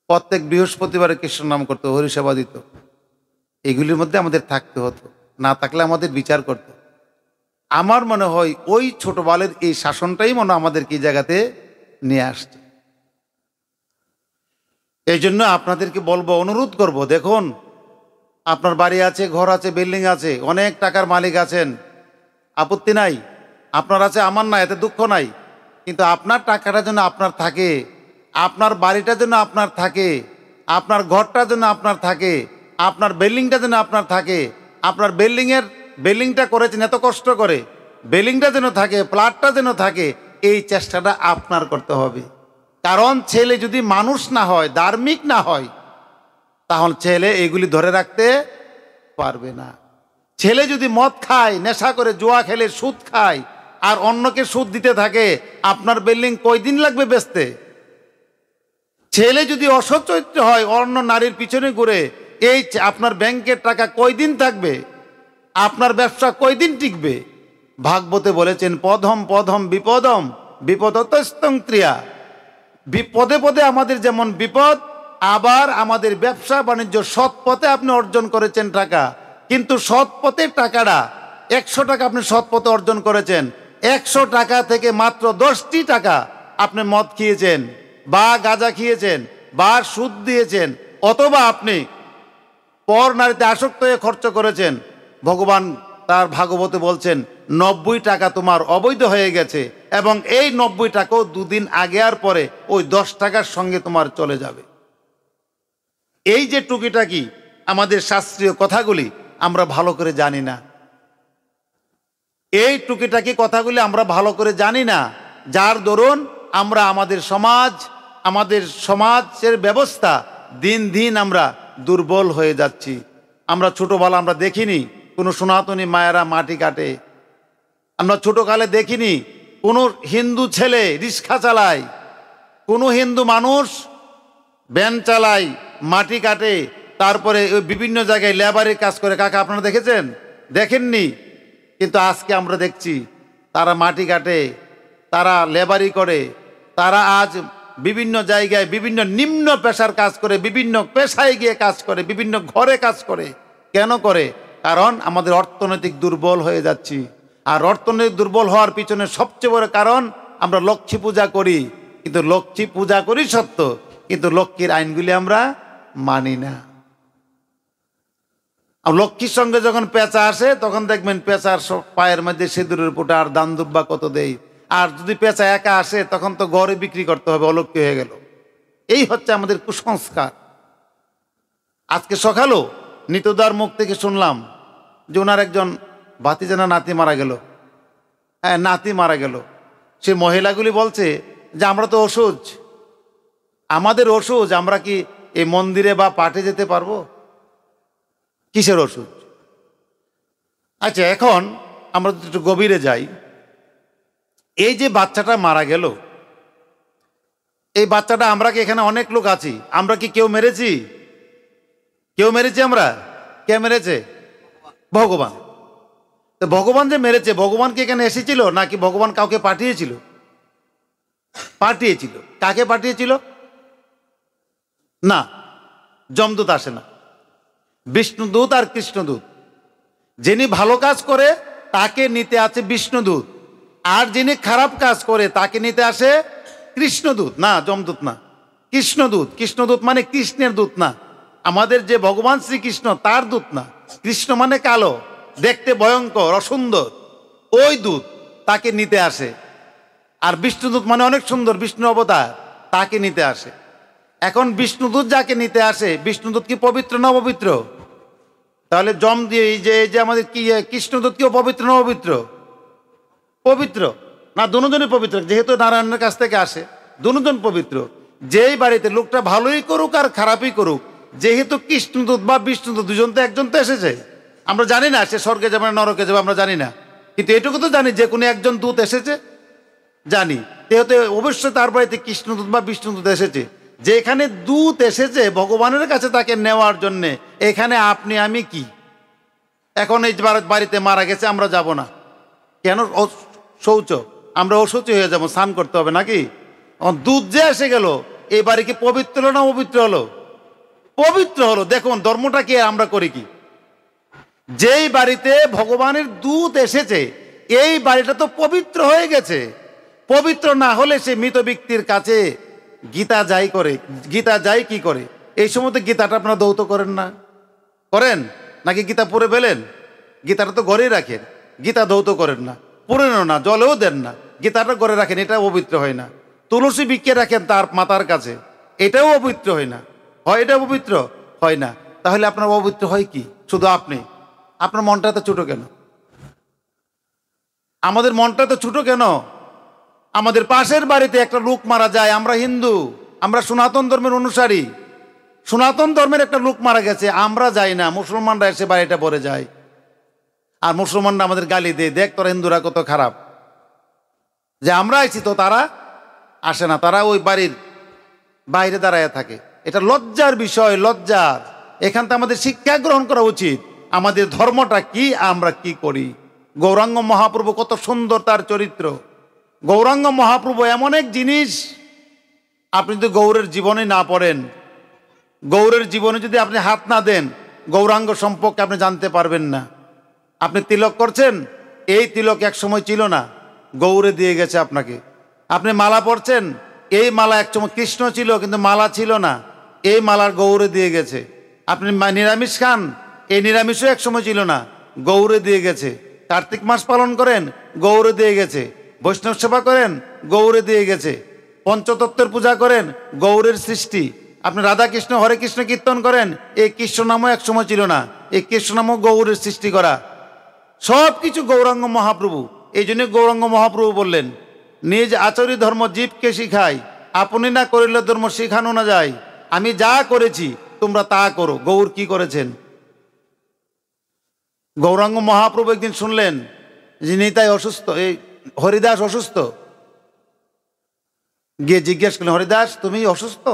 প্রত্যেক বৃহস্পতিবারে কৃষ্ণ নাম করতো, হরিসেবা দিত। এগুলির মধ্যে আমাদের থাকতে হতো, না থাকলে আমাদের বিচার করত। আমার মনে হয় ওই ছোটবেলার এই শাসনটাই মনে আমাদের কি জায়গাতে নিয়ে আসছে। এই জন্য আপনাদেরকে বলবো, অনুরোধ করব, দেখুন আপনার বাড়ি আছে, ঘর আছে, বিল্ডিং আছে, অনেক টাকার মালিক আছেন, আপত্তি নাই। আপনার আছে, আমার নাই, এতে দুঃখ নাই। কিন্তু আপনার টাকাটা যেন আপনার থাকে, আপনার বাড়িটা যেন আপনার থাকে, আপনার ঘরটা যেন আপনার থাকে, আপনার বিল্ডিংটা যেন আপনার থাকে। আপনার বিল্ডিংটা করেছেন এত কষ্ট করে, বিল্ডিংটা যেন থাকে, প্লাটটা যেন থাকে, এই চেষ্টাটা আপনার করতে হবে। কারণ ছেলে যদি মানুষ না হয়, ধার্মিক না হয়, তাহলে ছেলে এগুলি ধরে রাখতে পারবে না। ছেলে যদি মদ খায়, নেশা করে, জুয়া খেলে, সুদ খায় আর অন্যকে সুদ দিতে থাকে, আপনার বিল্ডিং কয়দিন লাগবে বেচতে? ছেলে যদি অসৎ চরিত্র হয়, অন্য নারীর পিছনে ঘুরে, এই আপনার ব্যাংকের টাকা কয়দিন থাকবে? আপনার ব্যবসা কয়দিন টিকবে? ভাগবতে বলেছেন, পদম পদম বিপদম বিপদতস্তং ত্রিয়া। বিপদে পদে আমাদের যেমন বিপদ, আবার আমাদের ব্যবসা বাণিজ্য সৎ পথে আপনি অর্জন করেছেন টাকা, কিন্তু সৎ পথের টাকাটা 100 টাকা আপনি সৎ পথে অর্জন করেছেন, 100 টাকা থেকে মাত্র 10টি টাকা আপনি মদ খেয়েছেন বা গাঁজা খেয়েছেন বা সুদ দিয়েছেন, অথবা আপনি পর নারীতে আসক্ত হয়ে খরচ করেছেন। ভগবান তার ভাগবতে বলছেন 90 টাকা তোমার অবৈধ হয়ে গেছে, এবং এই 90 টাকাও দুদিন আগে আর পরে ওই 10 টাকার সঙ্গে তোমার চলে যাবে। এই যে টুকিটাকি আমাদের শাস্ত্রীয় কথাগুলি আমরা ভালো করে জানি না, এই টুকিটাকি কথাগুলি আমরা ভালো করে জানি না, যার দরুন আমরা আমাদের সমাজের ব্যবস্থা দিন দিন আমরা দুর্বল হয়ে যাচ্ছি। আমরা ছোটবেলা আমরা দেখিনি কোনো সনাতনী মায়েরা মাটি কাটে, আমরা ছোটকালে দেখিনি কোনো হিন্দু ছেলে রিক্সা চালায়, কোনো হিন্দু মানুষ ভ্যান চালায়, মাটি কাটে, তারপরে ওই বিভিন্ন জায়গায় লেবারের কাজ করে। কাকা আপনারা দেখেছেন? দেখেননি? কিন্তু আজকে আমরা দেখছি তারা মাটি কাটে, তারা লেবারি করে, তারা আজ বিভিন্ন জায়গায় বিভিন্ন নিম্ন পেশার কাজ করে, বিভিন্ন পেশায় গিয়ে কাজ করে, বিভিন্ন ঘরে কাজ করে। কেন করে? কারণ আমাদের অর্থনৈতিক দুর্বল হয়ে যাচ্ছি। আর অর্থনৈতিক দুর্বল হওয়ার পিছনে সবচেয়ে বড় কারণ আমরা লক্ষ্মী পূজা করি, কিন্তু লক্ষ্মী পূজা করি সত্য, কিন্তু লক্ষ্মীর আইনগুলি আমরা মানি না। লক্ষ্মীর সঙ্গে যখন পেঁচা আসে তখন দেখবেন পেঁচার পায়ের মধ্যে সিঁদুরের ফোঁটা আর দান দুব্বা কত দেয়। আর যদি পেঁচা একা আসে তখন তো ঘরে বিক্রি করতে হবে, অলক্ষ্মী হয়ে গেল। এই হচ্ছে আমাদের কুসংস্কার। আজকে সকালেও নিতদার মুখ থেকে শুনলাম যে ওনার একজন ভাতিজানা নাতি মারা গেল। হ্যাঁ, নাতি মারা গেল। সে মহিলাগুলি বলছে যে আমরা তো অসুজ, আমাদের অসুজ, আমরা কি এই মন্দিরে বা পাঠে যেতে পারবো? কিসের অসুজ? আচ্ছা, এখন আমরা একটু গভীরে যাই। এই যে বাচ্চাটা মারা গেল, এই বাচ্চাটা, আমরা কি এখানে অনেক লোক আছি, আমরা কি কেউ মেরেছি? কেউ মেরেছি? আমরা কে মেরেছে? ভগবান। তো ভগবান যে মেরেছে, ভগবান কি এখানে এসেছিল নাকি ভগবান কাউকে পাঠিয়েছিল? পাঠিয়েছিল। কাকে পাঠিয়েছিল? না, যমদূত আসে না, বিষ্ণুদূত আর কৃষ্ণদূত। যিনি ভালো কাজ করে তাকে নিতে আসে বিষ্ণুদূত, আর যিনি খারাপ কাজ করে তাকে নিতে আসে কৃষ্ণদূত। না, যমদূত না, কৃষ্ণদূত। কৃষ্ণদূত মানে কৃষ্ণের দূত না, আমাদের যে ভগবান শ্রীকৃষ্ণ তার দূত না। কৃষ্ণ মানে কালো, দেখতে ভয়ঙ্কর, অসুন্দর, ওই দূত তাকে নিতে আসে। আর বিষ্ণুদূত মানে অনেক সুন্দর, বিষ্ণু অবতার, তাকে নিতে আসে। এখন বিষ্ণুদূত যাকে নিতে আসে, বিষ্ণুদূত কি পবিত্র না অপবিত্র? তাহলে জম দিয়ে এই যে আমাদের কি কৃষ্ণদূত কি পবিত্র না অপবিত্র? পবিত্র না, দুজনই পবিত্র, যেহেতু নারায়ণের কাছ থেকে আসে, দুজন পবিত্র। যেই বাড়িতে লোকটা ভালোই করুক আর খারাপই করুক, যেহেতু কৃষ্ণদূত বা বিষ্ণুদূত দুজন তো একজন তো এসেছে। আমরা জানি না সে স্বর্গে যাবে না নরকে যাবে, আমরা জানি না, কিন্তু এটুকু তো জানি যে কোনো একজন দূত এসেছে, জানি। যেহেতু অবশ্যই তার বাড়িতে কৃষ্ণদূত বা বিষ্ণুদূত এসেছে। যেখানে দূত এসেছে ভগবানের কাছে তাকে নেওয়ার জন্যে, এখানে আপনি আমি কি? এখন এই বাড়িতে মারা গেছে, আমরা যাব না কেন? শৌচ, আমরা অশৌচ হয়ে যাবো, স্নান করতে হবে নাকি? দূত যে এসে গেল, এই বাড়ি কি পবিত্র হলো না অপবিত্র হলো? পবিত্র হলো। দেখুন ধর্মটা কি আমরা করি কি? যেই বাড়িতে ভগবানের দূত এসেছে এই বাড়িটা তো পবিত্র হয়ে গেছে। পবিত্র না হলে সে মৃত ব্যক্তির কাছে গীতা যাই করে, গীতা যাই কি করে? এই সময় তো গীতাটা আপনারা দৌত করেন না, করেন নাকি? গীতা পড়ে ফেলেন, গীতাটা তো ঘরেই রাখেন, গীতা দৌত করেন না, পড়েনও না, জলেও দেন না, গীতাটা ঘরে রাখেন, এটা পবিত্র হয় না। তুলসী বিক্ষে রাখেন তার মাতার কাছে, এটাও অপবিত্র হয় না। হয় এটা পবিত্র হয় না, তাহলে আপনার অপবিত্র হয় কি? শুধু আপনি, আপনার মনটা তো ছোট কেন? আমাদের মনটা তো ছোট কেন? আমাদের পাশের বাড়িতে একটা লোক মারা যায়, আমরা হিন্দু, আমরা সনাতন ধর্মের অনুসারী, সনাতন ধর্মের একটা লোক মারা গেছে, আমরা যাই না, মুসলমানরা এসে বাড়িটা পড়ে যায়, আর মুসলমানরা আমাদের গালি দেয়, দেখ তোরা হিন্দুরা কত খারাপ, যে আমরা আইছি তো তারা আসে না, তারা ওই বাড়ির বাইরে দাঁড়ায় থাকে। এটা লজ্জার বিষয়, লজ্জার। এখান থেকে আমাদের শিক্ষা গ্রহণ করা উচিত, আমাদের ধর্মটা কি, আমরা কি করি। গৌরাঙ্গ মহাপ্রভু কত সুন্দর তার চরিত্র। গৌরাঙ্গ মহাপ্রভু এমন এক জিনিস, আপনি যদি গৌরের জীবনে না পড়েন, গৌরের জীবনে যদি আপনি হাত না দেন, গৌরাঙ্গ সম্পর্কে আপনি জানতে পারবেন না। আপনি তিলক করছেন, এই তিলক এক সময় ছিল না, গৌরে দিয়ে গেছে আপনাকে। আপনি মালা পরছেন, এই মালা এক সময় কৃষ্ণ ছিল কিন্তু মালা ছিল না, এই মালার গৌরে দিয়ে গেছে। আপনি নিরামিষ খান, এই নিরামিষও এক সময় ছিল না, গৌরে দিয়ে গেছে। কার্তিক মাস পালন করেন, গৌরে দিয়ে গেছে। বৈষ্ণব সেবা করেন, গৌরে দিয়ে গেছে। পঞ্চতত্ত্বের পূজা করেন, গৌরের সৃষ্টি। আপনি রাধা কৃষ্ণ হরে কৃষ্ণ কীর্তন করেন, এই কৃষ্ণ নামও এক সময় ছিল না, এই কৃষ্ণ নামও গৌরের সৃষ্টি করা। সব কিছু গৌরাঙ্গ মহাপ্রভু। এই জন্য গৌরাঙ্গ মহাপ্রভু বললেন, নিজ আচরি ধর্ম জীবকে শিখাই, আপনি না করিলে ধর্ম শিখানো না যায়। আমি যা করেছি তোমরা তা করো। গৌর কি করেছেন? গৌরাঙ্গ মহাপ্রভু একদিন শুনলেন যে নিতাই অসুস্থ, এই হরিদাস অসুস্থ। গিয়ে জিজ্ঞেস করলেন, হরিদাস তুমি অসুস্থ?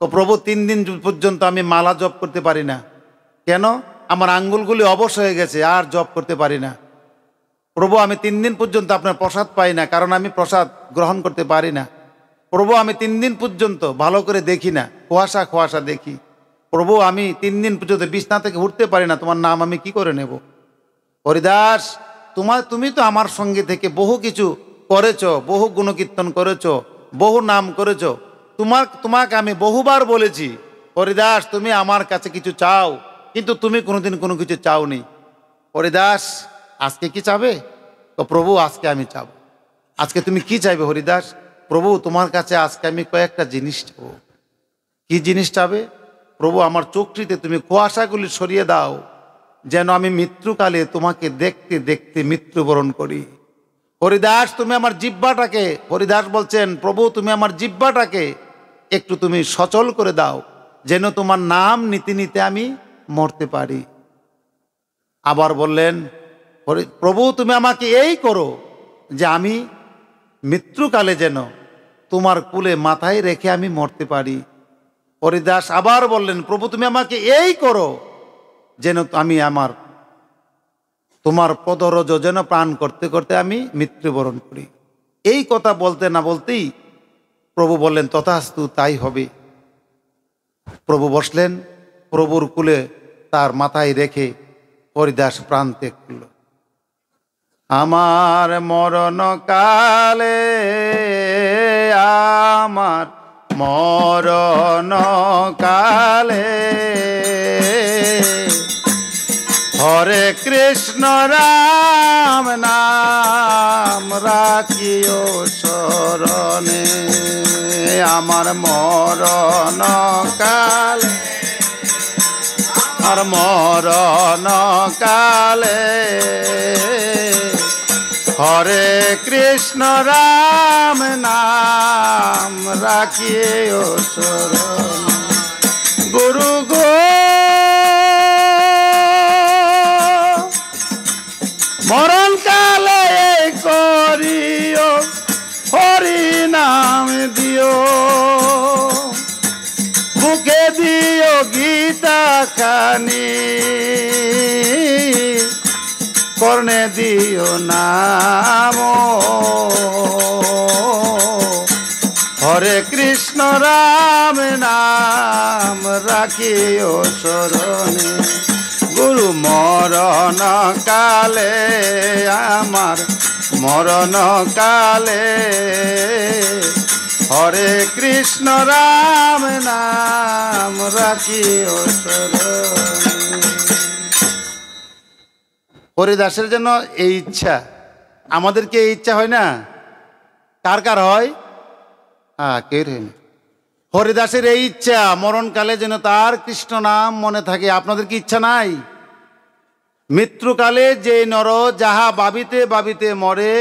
তো প্রভু 3 দিন পর্যন্ত আমি মালা জপ করতে পারি না। কেন? আমার আঙ্গুলগুলি অবশ হয়ে গেছে, আর জপ করতে পারি না। প্রভু আমি 3 দিন পর্যন্ত আপনার প্রসাদ পাই না, কারণ আমি প্রসাদ গ্রহণ করতে পারি না। প্রভু আমি 3 দিন পর্যন্ত ভালো করে দেখি না, কুয়াশা কুয়াশা দেখি। প্রভু আমি 3 দিন পর্যন্ত বিছনা থেকে উঠতে পারি না, তোমার নাম আমি কি করে নেব? হরিদাস তুমি তো আমার সঙ্গে থেকে বহু কিছু করেছ, বহু গুণকীর্তন করেছ, বহু নাম করেছ, তোমাকে আমি বহুবার বলেছি হরিদাস তুমি আমার কাছে কিছু চাও, কিন্তু তুমি কোনোদিন কোনো কিছু চাওনি। হরিদাস আজকে কি চাবে? তো প্রভু আজকে আমি চাবো। আজকে তুমি কি চাইবে হরিদাস? প্রভু তোমার কাছে আজকে আমি কয়েকটা জিনিস চাবো। কি জিনিস চাবে? প্রভু আমার চোখটিতে তুমি কুয়াশাগুলি সরিয়ে দাও, যেন আমি মৃত্যুকালে তোমাকে দেখতে দেখতে মৃত্যুবরণ করি। হরিদাস তুমি আমার জিহ্বাটাকে, হরিদাস বলছেন প্রভু তুমি আমার জিহ্বাটাকে একটু তুমি সচল করে দাও, যেন তোমার নাম নিতে নিতে আমি মরতে পারি। আবার বললেন প্রভু তুমি আমাকে এই করো যে আমি মৃত্যুকালে যেন তোমার কুলে মাথায় রেখে আমি মরতে পারি। হরিদাস আবার বললেন প্রভু তুমি আমাকে এই করো যেন আমি আমার তোমার পদরজ যেন প্রাণ করতে করতে আমি মৃত্যুবরণ করি। এই কথা বলতে না বলতেই প্রভু বললেন তথাস্তু তাই হবে। প্রভু বসলেন, প্রভুর কুলে তার মাথায় রেখে হরিদাস প্রাণ ত্যাগ করল। আমার মরণ কালে, আমার মরণ কালে হরে কৃষ্ণ রাম নাম রাখিও শরণে। আমার মরণ কালে, আর মরণ কালে হরে কৃষ্ণ রাম নাম রাখিও শরণে। গুরু গো মরণ কালে করিও হরি নাম দিও, বুকে দিও গীতা খানি, কর্ণে দিও নাম হরে কৃষ্ণ রাম নাম রাখিও শরণে। গুরু মরণ কালে, আমার মরণ কালে হরে কৃষ্ণ রাম নাম রাখিও শরণে। হরিদাসের জন্য এই ইচ্ছা, আমাদেরকে এই ইচ্ছা হয় না? কার কার হয়? কে রে? হরিদাসের এই ইচ্ছা মরণকালে যেন তার কৃষ্ণ নাম মনে থাকে। আপনাদের কি ইচ্ছা নাই? মৃত্যুকালে যে নর যাহা ভাবিতে ভাবিতে মরে,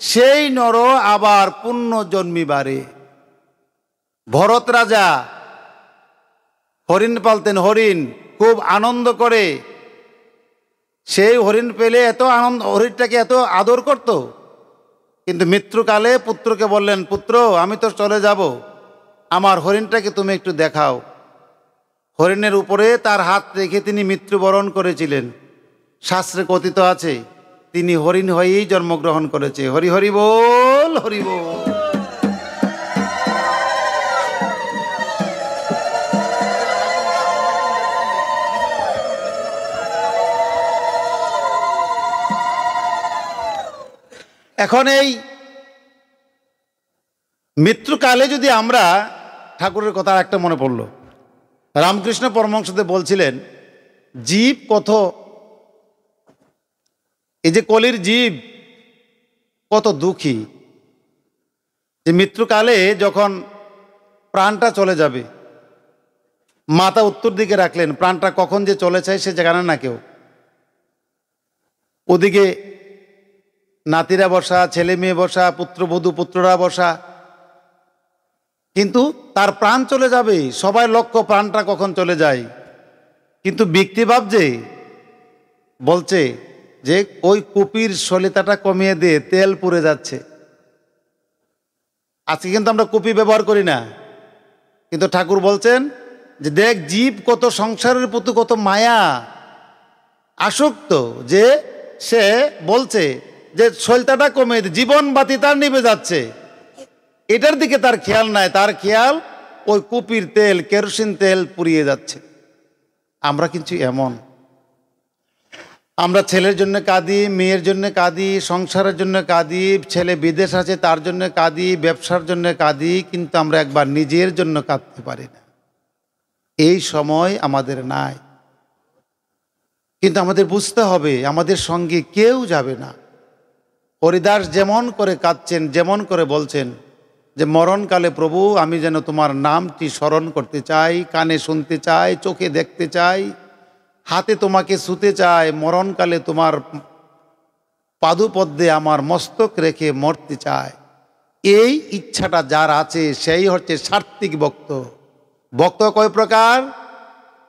সেই নর আবার পুণ্য জন্মিবারে। ভরত রাজা হরিণ পালতেন, হরিণ খুব আনন্দ করে, সেই হরিণ পেলে এত আনন্দ, হরিণটাকে এত আদর করত। কিন্তু মৃত্যুকালে পুত্রকে বললেন, পুত্র আমি তো চলে যাব, আমার হরিণটাকে তুমি একটু দেখাও। হরিণের উপরে তার হাত রেখে তিনি মৃত্যুবরণ করেছিলেন। শাস্ত্রে কথিত আছে তিনি হরিণ হয়েই জন্মগ্রহণ করেছে। হরি হরি বল, হরি বল। এখন এই মৃত্যুকালে যদি আমরা, ঠাকুরের কথা একটা মনে পড়ল, রামকৃষ্ণ পরমহংসদেব বলছিলেন জীব কত, এই যে কলির জীব কত দুঃখী, যে মৃত্যুকালে যখন প্রাণটা চলে যাবে, মাথা উত্তর দিকে রাখলেন, প্রাণটা কখন যে চলে যায় সে জানে না কেউ। ওদিকে নাতিরা বসা, ছেলে মেয়ে বসা, পুত্রবধূ পুত্ররা বসা, কিন্তু তার প্রাণ চলে যাবে, সবাই লক্ষ্য প্রাণটা কখন চলে যায়। কিন্তু ব্যক্তিভাব যে বলছে যে ওই কুপির সলিতাটা কমিয়ে দিয়ে তেল পুড়ে যাচ্ছে। আজকে কিন্তু আমরা কুপি ব্যবহার করি না, কিন্তু ঠাকুর বলছেন যে দেখ জীব কত সংসারের প্রতি কত মায়া আসক্ত, যে সে বলছে যে সলিতাটা কমিয়ে দিয়ে, জীবন বাতি তার নিভে যাচ্ছে, এটার দিকে তার খেয়াল নাই, তার খেয়াল ওই কুপির তেল, কেরোসিন তেল পুড়িয়ে যাচ্ছে। আমরা কিন্তু এমন, আমরা ছেলের জন্য কাঁদি, মেয়ের জন্য কাঁদি, সংসারের জন্য কাঁদি, ছেলে বিদেশ আছে তার জন্য কাঁদি, ব্যবসার জন্য কাঁদি, কিন্তু আমরা একবার নিজের জন্য কাঁদতে পারি না। এই সময় আমাদের নাই। কিন্তু আমাদের বুঝতে হবে আমাদের সঙ্গে কেউ যাবে না। হরিদাস যেমন করে কাঁদছেন, যেমন করে বলছেন যে মরণকালে প্রভু আমি যেন তোমার নামটি স্মরণ করতে চাই, কানে শুনতে চাই, চোখে দেখতে চাই, হাতে তোমাকে ছুতে চাই, মরণকালে তোমার পাদুপদ্মে আমার মস্তক রেখে মরতে চায়। এই ইচ্ছাটা যার আছে সেই হচ্ছে সাত্ত্বিক ভক্ত। ভক্ত কয় প্রকার?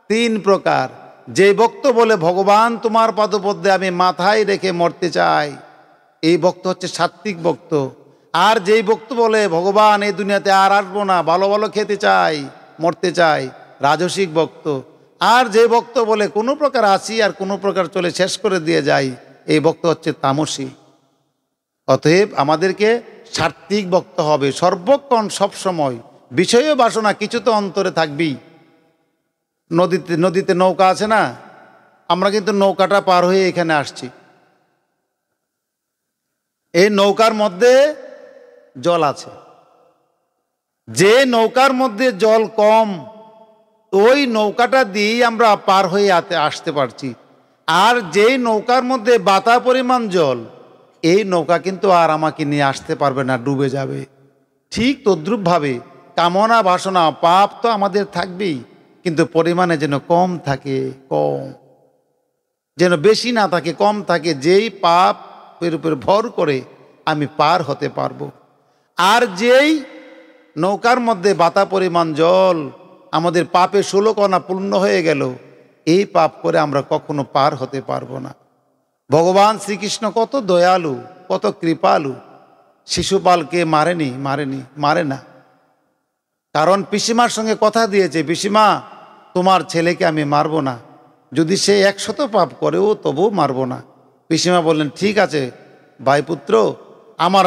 3 প্রকার। যে ভক্ত বলে ভগবান তোমার পাদপদ্মে আমি মাথায় রেখে মরতে চাই, এই ভক্ত হচ্ছে সাত্ত্বিক ভক্ত। আর যেই ভক্ত বলে ভগবান এই দুনিয়াতে আর আসবো না, ভালো ভালো খেতে চাই, মরতে চাই, রাজসিক ভক্ত। আর যে ভক্ত বলে কোনো প্রকার আসি আর কোনো প্রকার চলে শেষ করে দিয়ে যাই, এই ভক্ত হচ্ছে তামসী। অতএব আমাদেরকে সাত্ত্বিক ভক্ত হবে সর্বক্ষণ, সবসময়। বিষয় বাসনা কিছু তো অন্তরে থাকবেই। নদীতে নৌকা আছে না, আমরা কিন্তু নৌকাটা পার হয়ে এখানে আসছি। এই নৌকার মধ্যে জল আছে, যে নৌকার মধ্যে জল কম ওই নৌকাটা দিয়েই আমরা পার হয়ে আসতে পারছি। আর যেই নৌকার মধ্যে বাতা পরিমাণ জল, এই নৌকা কিন্তু আর আমাকে নিয়ে আসতে পারবে না, ডুবে যাবে। ঠিক তদ্রূপভাবে কামনা বাসনা পাপ তো আমাদের থাকবেই, কিন্তু পরিমাণে যেন কম থাকে, কম যেন বেশি না থাকে, কম থাকে, যেই পাপের উপর ভর করে আমি পার হতে পারবো। আর যেই নৌকার মধ্যে বাতা পরিমাণ জল, আমাদের পাপে 16 কণা পূর্ণ হয়ে গেল, এই পাপ করে আমরা কখনো পার হতে পারবো না। ভগবান শ্রীকৃষ্ণ কত দয়ালু, কত কৃপালু। শিশুপালকে মারে না। কারণ পিসিমার সঙ্গে কথা দিয়েছে, পিসিমা তোমার ছেলেকে আমি মারবো না, যদি সে 100 পাপ করেও তবুও মারবো না। পিসিমা বললেন ঠিক আছে ভাইপুত্র, আমার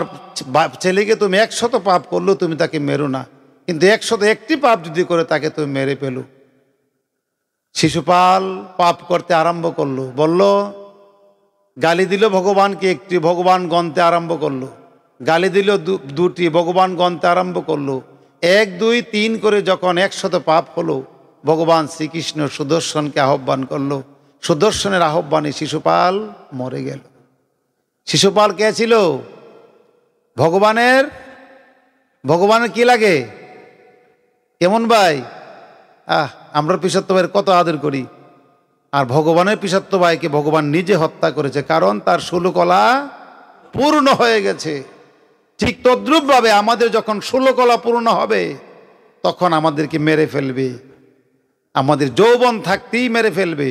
ছেলেকে তুমি 100 পাপ করলেও তুমি তাকে মেরো না, কিন্তু 101টি পাপ যদি করে তাকে তুমি মেরে পেলো। শিশুপাল পাপ করতে আরম্ভ করলো, বলল গালি দিল ভগবানকে 1টি, ভগবান গণতে আরম্ভ করলো। গালি দিল 2টি, ভগবান গণতে আরম্ভ করলো। 1, 2, 3 করে যখন 100 পাপ হলো, ভগবান শ্রীকৃষ্ণ সুদর্শনকে আহ্বান করলো। সুদর্শনের আহ্বানে শিশুপাল মরে গেল। শিশুপাল কে ছিল? ভগবানের কি লাগে? কেমন ভাই? আমরা পিসত্তমের কত আদর করি, আর ভগবানের পিসাত্য ভাইকে ভগবান নিজে হত্যা করেছে, কারণ তার ষোলকলা পূর্ণ হয়ে গেছে। ঠিক তদ্রূপভাবে আমাদের যখন ষোলকলা পূর্ণ হবে তখন আমাদেরকে মেরে ফেলবে। আমাদের যৌবন থাকতেই মেরে ফেলবে,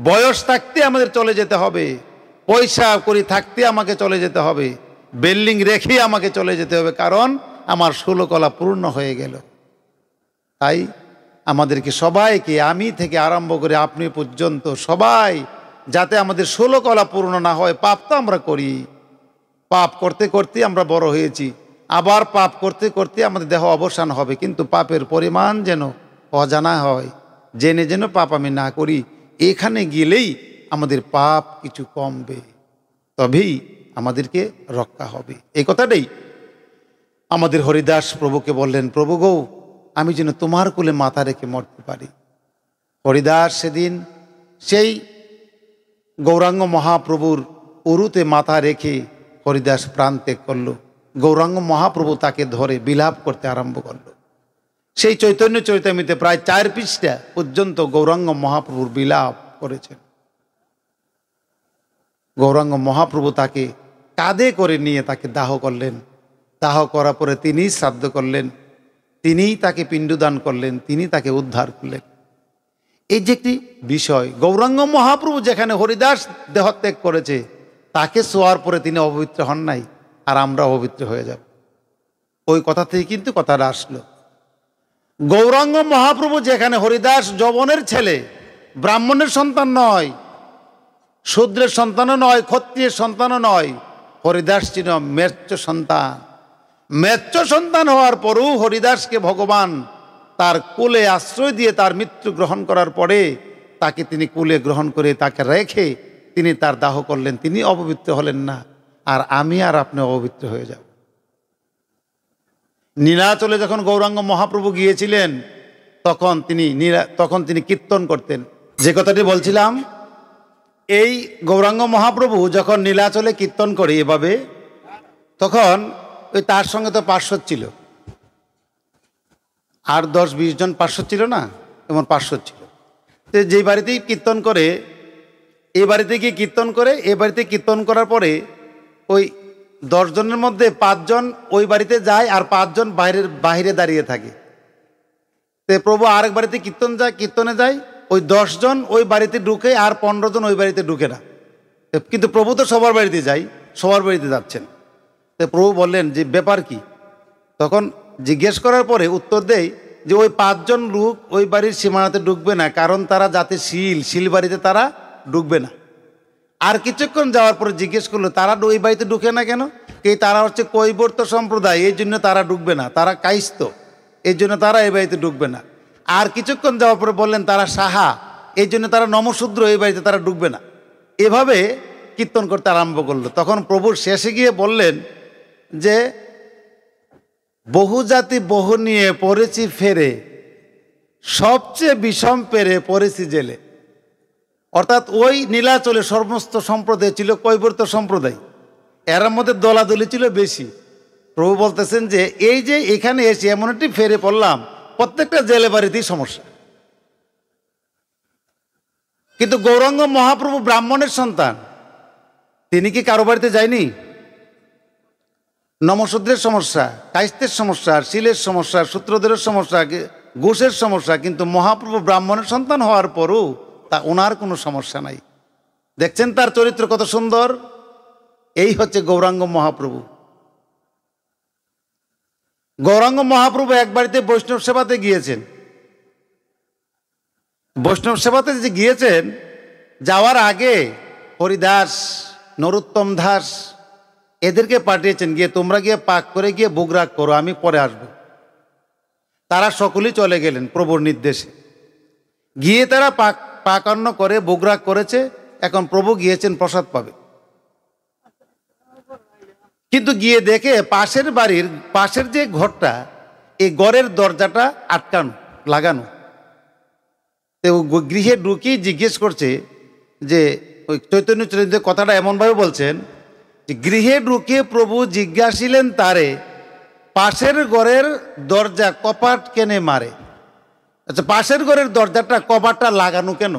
বয়স থাকতে আমাদের চলে যেতে হবে, পয়সা করি থাকতে আমাকে চলে যেতে হবে, বিল্ডিং রেখে আমাকে চলে যেতে হবে, কারণ আমার ষোলকলা পূর্ণ হয়ে গেল। তাই আমাদেরকে সবাইকে, আমি থেকে আরম্ভ করে আপনি পর্যন্ত সবাই, যাতে আমাদের ষোলকলা পূর্ণ না হয়। পাপ তো আমরা করি, পাপ করতে করতে আমরা বড় হয়েছি, আবার পাপ করতে করতে আমাদের দেহ অবসান হবে, কিন্তু পাপের পরিমাণ যেন অজানা হয়, জেনে যেন পাপ আমি না করি। এখানে গেলেই আমাদের পাপ কিছু কমবে, তবেই আমাদেরকে রক্ষা হবে। এই কথাটাই আমাদের হরিদাস প্রভুকে বললেন, প্রভু গো, আমি যেন তোমার কোলে মাথা রেখে মরতে পারি। হরিদাস সেদিন সেই গৌরাঙ্গ মহাপ্রভুর উরুতে মাথা রেখে হরিদাস প্রাণ ত্যাগ করল। গৌরাঙ্গ মহাপ্রভু তাকে ধরে বিলাপ করতে আরম্ভ করল। সেই চৈতন্য চৈতামিতে প্রায় 4 পৃষ্ঠা পর্যন্ত গৌরাঙ্গ মহাপ্রভুর বিলাপ করেছেন। গৌরাঙ্গ মহাপ্রভু তাকে কাঁধে করে নিয়ে তাকে দাহ করলেন। দাহ করার পরে তিনিই শ্রাদ্ধ করলেন, তিনিই তাকে পিণ্ডদান করলেন, তিনি তাকে উদ্ধার করলেন। এই যে একটি বিষয়, গৌরাঙ্গ মহাপ্রভু যেখানে হরিদাস দেহত্যাগ করেছে, তাকে ছোঁয়ার পরে তিনি অপবিত্র হন নাই, আর আমরা অপবিত্র হয়ে যাব। ওই কথা থেকে কিন্তু কথাটা আসলো। গৌরাঙ্গ মহাপ্রভু যেখানে হরিদাস যবনের ছেলে, ব্রাহ্মণের সন্তান নয়, শূদ্রের সন্তানও নয়, ক্ষত্রিয়ের সন্তানও নয়, হরিদাস ছিল মেচ্য সন্তান। মেচ্য সন্তান হওয়ার পরেও হরিদাসকে ভগবান তার কোলে আশ্রয় দিয়ে তার মৃত্যু গ্রহণ করার পরে তাকে তিনি কোলে গ্রহণ করে তাকে রেখে তিনি তার দাহ করলেন। তিনি অপবিত্র হলেন না, আর আমি আর আপনি অপবিত্র হয়ে যাব। নীলাচলে যখন গৌরাঙ্গ মহাপ্রভু গিয়েছিলেন তখন তিনি কীর্তন করতেন। যে কথাটি বলছিলাম, এই গৌরাঙ্গ মহাপ্রভু যখন নীলাচলে কীর্তন করে এভাবে, তখন ওই তার সঙ্গে তো পার্শ্বদ ছিল, আর 10-20 জন পার্শ্বদ ছিল না, এমন পার্শ্বদ ছিল। তো যেই বাড়িতেই কীর্তন করে, এই বাড়িতে গিয়ে কীর্তন করে, এ বাড়িতে কীর্তন করার পরে ওই 10 জনের মধ্যে 5 জন ওই বাড়িতে যায়, আর 5 জন বাইরে দাঁড়িয়ে থাকে। তো প্রভু আরেক বাড়িতে কীর্তনে যায়, ওই 10 জন ওই বাড়িতে ঢুকে, আর 15 জন ওই বাড়িতে ঢুকে না। কিন্তু প্রভু তো সবার বাড়িতে যায়, সবার বাড়িতে যাচ্ছেন। তো প্রভু বললেন যে ব্যাপার কি? তখন জিজ্ঞেস করার পরে উত্তর দেয় যে ওই 5 জন লোক ওই বাড়ির সীমানাতে ঢুকবে না, কারণ তারা যাতে শিল বাড়িতে তারা ঢুকবে না। আর কিছুক্ষণ যাওয়ার পরে জিজ্ঞেস করলো, তারা ওই বাড়িতে ঢুকে না কেন? তারা হচ্ছে কৈবর্ত সম্প্রদায়, এই জন্য তারা ঢুকবে না, তারা কায়স্থ, এই জন্য তারা এই বাড়িতে ঢুকবে না। আর কিছুক্ষণ যাওয়ার পরে বললেন তারা সাহা, এই জন্য তারা নমশূদ্র, এই বাড়িতে তারা ঢুকবে না। এভাবে কীর্তন করতে আরম্ভ করলো। তখন প্রভুর শেষে গিয়ে বললেন যে বহু জাতি বহু নিয়ে পড়েছি ফেরে, সবচেয়ে বিষম পেরে পড়েছি জেলে। অর্থাৎ ওই নীলাচলে সমস্ত সম্প্রদায় ছিল কৈবর্ত সম্প্রদায়, এর মধ্যে দলাদলি ছিল বেশি। প্রভু বলতেছেন যে এই যে এখানে এসে এমন একটি ফেরে পড়লাম, প্রত্যেকটা জেলে বাড়িতেই সমস্যা। কিন্তু গৌরাঙ্গ মহাপ্রভু ব্রাহ্মণের সন্তান, তিনি কি কারো বাড়িতে যায়নি? নমশূদ্রের সমস্যা, কায়স্থের সমস্যা, শিলের সমস্যা, সূত্রধরের সমস্যা, ঘোষের সমস্যা, কিন্তু মহাপ্রভু ব্রাহ্মণের সন্তান হওয়ার পরও ওনার কোনো সমস্যা নাই। দেখছেন তার চরিত্র কত সুন্দর। এই হচ্ছে গৌরাঙ্গ মহাপ্রভু। গৌরাঙ্গ মহাপ্রভু এক বাড়িতে বৈষ্ণব সেবাতে গিয়েছেন। বৈষ্ণব সেবাতে যে গিয়েছেন, যাওয়ার আগে হরিদাস, নরোত্তম দাস এদেরকে পাঠিয়েছেন, গিয়ে তোমরা গিয়ে পাক করে গিয়ে ভোগ রাগ করো, আমি পরে আসব। তারা সকলেই চলে গেলেন প্রভুর নির্দেশে। গিয়ে তারা পাকান্ন করে ভোগ রাগ করেছে। এখন প্রভু গিয়েছেন প্রসাদ পাবে, কিন্তু গিয়ে দেখে পাশের যে ঘরটা, এই ঘরের দরজাটা আটকানো, লাগানো। তো গৃহে ঢুকেই জিজ্ঞেস করছে যে, ওই চৈতন্য চরিত্রের কথাটা এমনভাবে বলছেন যে গৃহে ঢুকে প্রভু জিজ্ঞাসিলেন তারে, পাশের ঘরের দরজা কপাট কেনে মারে। আচ্ছা, পাশের ঘরের দরজাটা কপাটটা লাগানো কেন?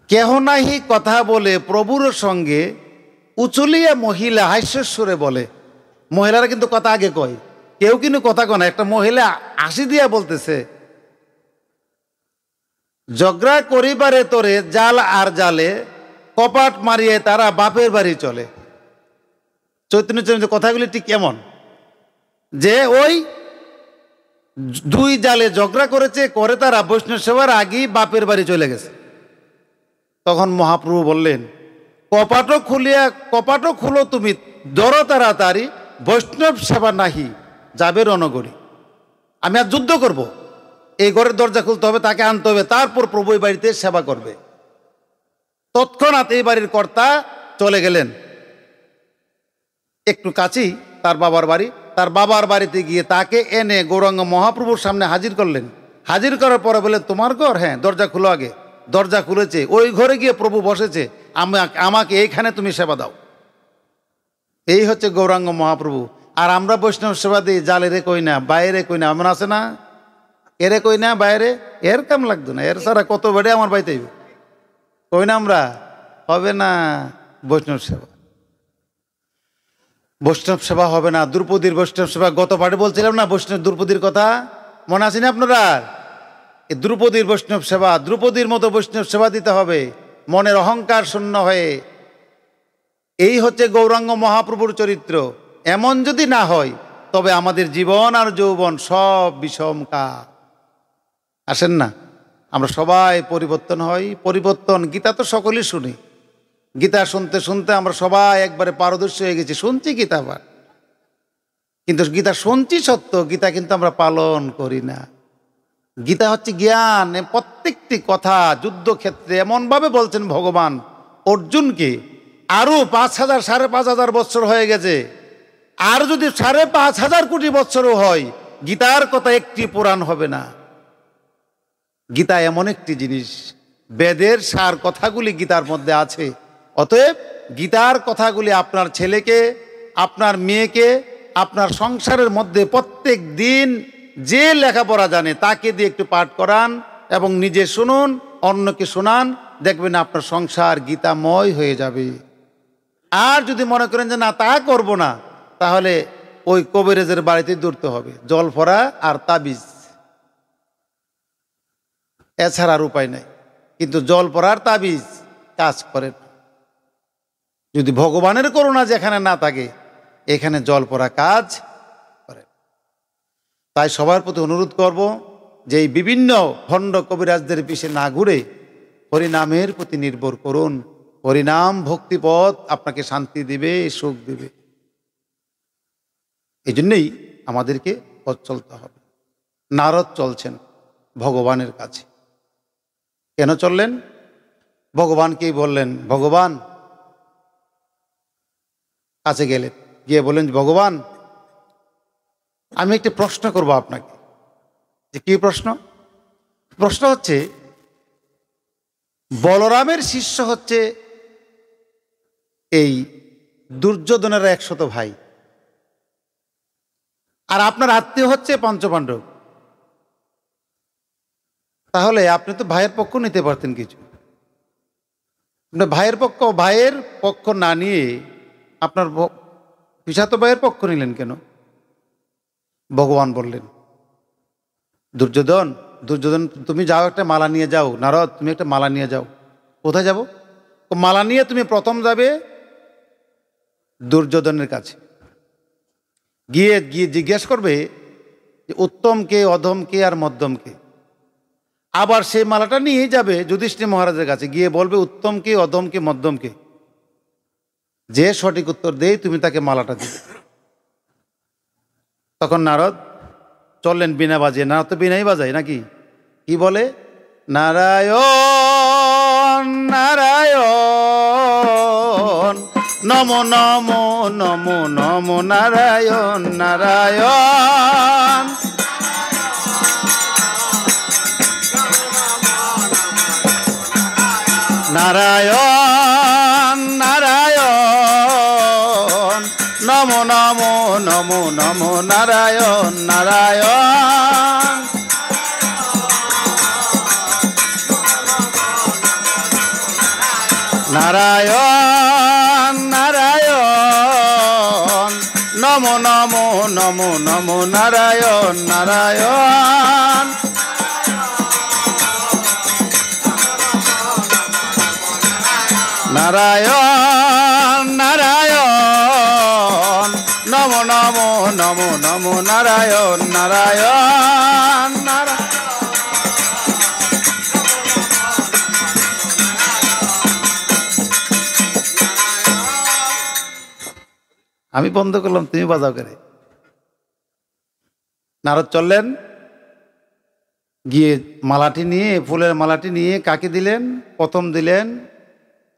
কেহ নাহি কথা বলে প্রভুর সঙ্গে উচলিয়া মহিলা হাস্যস্বরে বলে। মহিলারা কিন্তু কথা আগে কয়, কেউ কিন্তু কথা কয় না। একটা মহিলা হাসি দিয়া বলতেছে, ঝগড়া করিবারে তোরে জাল আর জালে কপাট মারিয়ে তারা বাপের বাড়ি চলে। চৈতন্য চরিত্র কথাগুলি ঠিক এমন যে ওই দুই জালে ঝগড়া করেছে, করে তারা বৈষ্ণব সেবার আগেই বাপের বাড়ি চলে গেছে। তখন মহাপ্রভু বললেন, কপাটও খুলো তুমি, ধরো তাড়াতাড়ি, বৈষ্ণব সেবা নাহি যাবে রণগড়ি। আমি আর যুদ্ধ করব, এই ঘরের দরজা খুলতে হবে, তাকে আনতে হবে, তারপর প্রভু এই বাড়িতে সেবা করবে। তৎক্ষণাৎ এই বাড়ির কর্তা চলে গেলেন একটু কাছেই তার বাবার বাড়ি। তার বাবার বাড়িতে গিয়ে তাকে এনে গৌরাঙ্গ মহাপ্রভুর সামনে হাজির করলেন। হাজির করার পরে বললেন, তোমার ঘর? হ্যাঁ। দরজা খুলো আগে। দরজা খুলেছে, ওই ঘরে গিয়ে প্রভু বসেছে, আমাকে এইখানে তুমি সেবা দাও। এই হচ্ছে গৌরাঙ্গ মহাপ্রভু। আর আমরা বৈষ্ণব সেবা দিই জালেরে কই না, বাইরে কই না, এমন আছে না? এরে কই না, বাইরে, এর কাম লাগতো না, এর সারা কত বেড়ে আমার বাড়িতে কই না আমরা, হবে না বৈষ্ণব সেবা। বৈষ্ণব সেবা হবে না, দ্রৌপদীর বৈষ্ণব সেবা। গত পাঠে বলছিলাম না বৈষ্ণব দ্রৌপদীর কথা, মনে আছে না আপনারা? এই দ্রৌপদীর বৈষ্ণব সেবা, দ্রৌপদীর মতো বৈষ্ণব সেবা দিতে হবে মনের অহংকার শূন্য হয়ে। এই হচ্ছে গৌরাঙ্গ মহাপ্রভুর চরিত্র। এমন যদি না হয় তবে আমাদের জীবন আর যৌবন সব বিষমকার। আসেন না, আমরা সবাই পরিবর্তন হই। পরিবর্তন গীতা তো সকলেই শুনি। গীতা শুনতে শুনতে আমরা সবাই একবারে পারদর্শী হয়ে গেছি। শুনছি গীতা পাঠ, কিন্তু গীতা শুনছি সত্য, গীতা কিন্তু আমরা পালন করি না। গীতা হচ্ছে জ্ঞান। প্রত্যেকটি কথা যুদ্ধক্ষেত্রে এমনভাবে বলছেন ভগবান অর্জুনকে, আরও 5,000 5,500 বৎসর হয়ে গেছে, আর যদি 5,500 কোটি বৎসরও হয়, গীতার কথা একটি পুরাণ হবে না। গীতা এমন একটি জিনিস, বেদের সার কথাগুলি গীতার মধ্যে আছে। অতএব গীতার কথাগুলি আপনার ছেলেকে, আপনার মেয়েকে, আপনার সংসারের মধ্যে প্রত্যেক দিন যে লেখাপড়া জানে তাকে দিয়ে একটু পাঠ করান এবং নিজে শুনুন, অন্যকে শোনান, দেখবেন আপনার সংসার গীতাময় হয়ে যাবে। আর যদি মনে করেন যে না তা করব না, তাহলে ওই কবিরাজের বাড়িতে দৌড়তে হবে, জল ভরা আর তাবিজ, এছাড়া আর উপায় নাই। কিন্তু জল পড়ার তাবিজ কাজ করে। যদি ভগবানের করুণা যেখানে না থাকে, এখানে জল পড়া কাজ করে। তাই সবার প্রতি অনুরোধ করব যে এই বিভিন্ন ভণ্ড কবিরাজদের পিছে না ঘুরে হরিনামের প্রতি নির্ভর করুন। হরিনাম ভক্তিপথ আপনাকে শান্তি দিবে, সুখ দিবে। এই জন্যই আমাদেরকে পথ চলতে হবে। নারদ চলছেন ভগবানের কাছে। কেন চললেন? ভগবানকেই বললেন, ভগবান কাছে গেলেন, গিয়ে বললেন, ভগবান আমি একটি প্রশ্ন করব আপনাকে। যে কি প্রশ্ন? প্রশ্ন হচ্ছে, বলরামের শিষ্য হচ্ছে এই দুর্যোধনের 100 ভাই, আর আপনার আত্মীয় হচ্ছে পঞ্চপাণ্ডব। তাহলে আপনি তো ভাইয়ের পক্ষ নিতে পারতেন কিছু। ভাইয়ের পক্ষ না নিয়ে আপনার পিসাতো ভাইয়ের পক্ষ নিলেন কেন? ভগবান বললেন, দুর্যোধন তুমি যাও, একটা মালা নিয়ে যাও। নারদ তুমি একটা মালা নিয়ে যাও। কোথায় যাব? মালা নিয়ে তুমি প্রথম যাবে দুর্যোধনের কাছে, গিয়ে জিজ্ঞেস করবে যে উত্তম কে, অধম কে আর মধ্যম কে। আবার সেই মালাটা নিয়ে যাবে যুধিষ্ঠির মহারাজের কাছে, গিয়ে বলবে উত্তম কে, অধম কে, মধ্যম কে। যে সঠিক উত্তর দেয় তুমি তাকে মালাটা দিবে। তখন নারদ চললেন বীণা বাজিয়ে। নারদ তো বীণাই বাজায় নাকি? কি বলে? নারায়ণ নারায়ণ নমো নমো নমো নমো নারায়ণ নারায়ণ। নারায়ণ নারায়ণ নমো নমো নমো নমো নারায়ণ নারায়ণ। নারায়ণ নারায়ণ নমো নমো নমো নমো নারায়ণ নারায়ণ নারায়ণ নারায়ণ নমো নমো নমো নমো নারায়ণ নারায়ণ নারায়ণ। আমি বন্ধ করলাম, তুমি বাজাও করে। নারদ চললেন, গিয়ে মালাটি নিয়ে, ফুলের মালাটি নিয়ে কাকে দিলেন? প্রথম দিলেন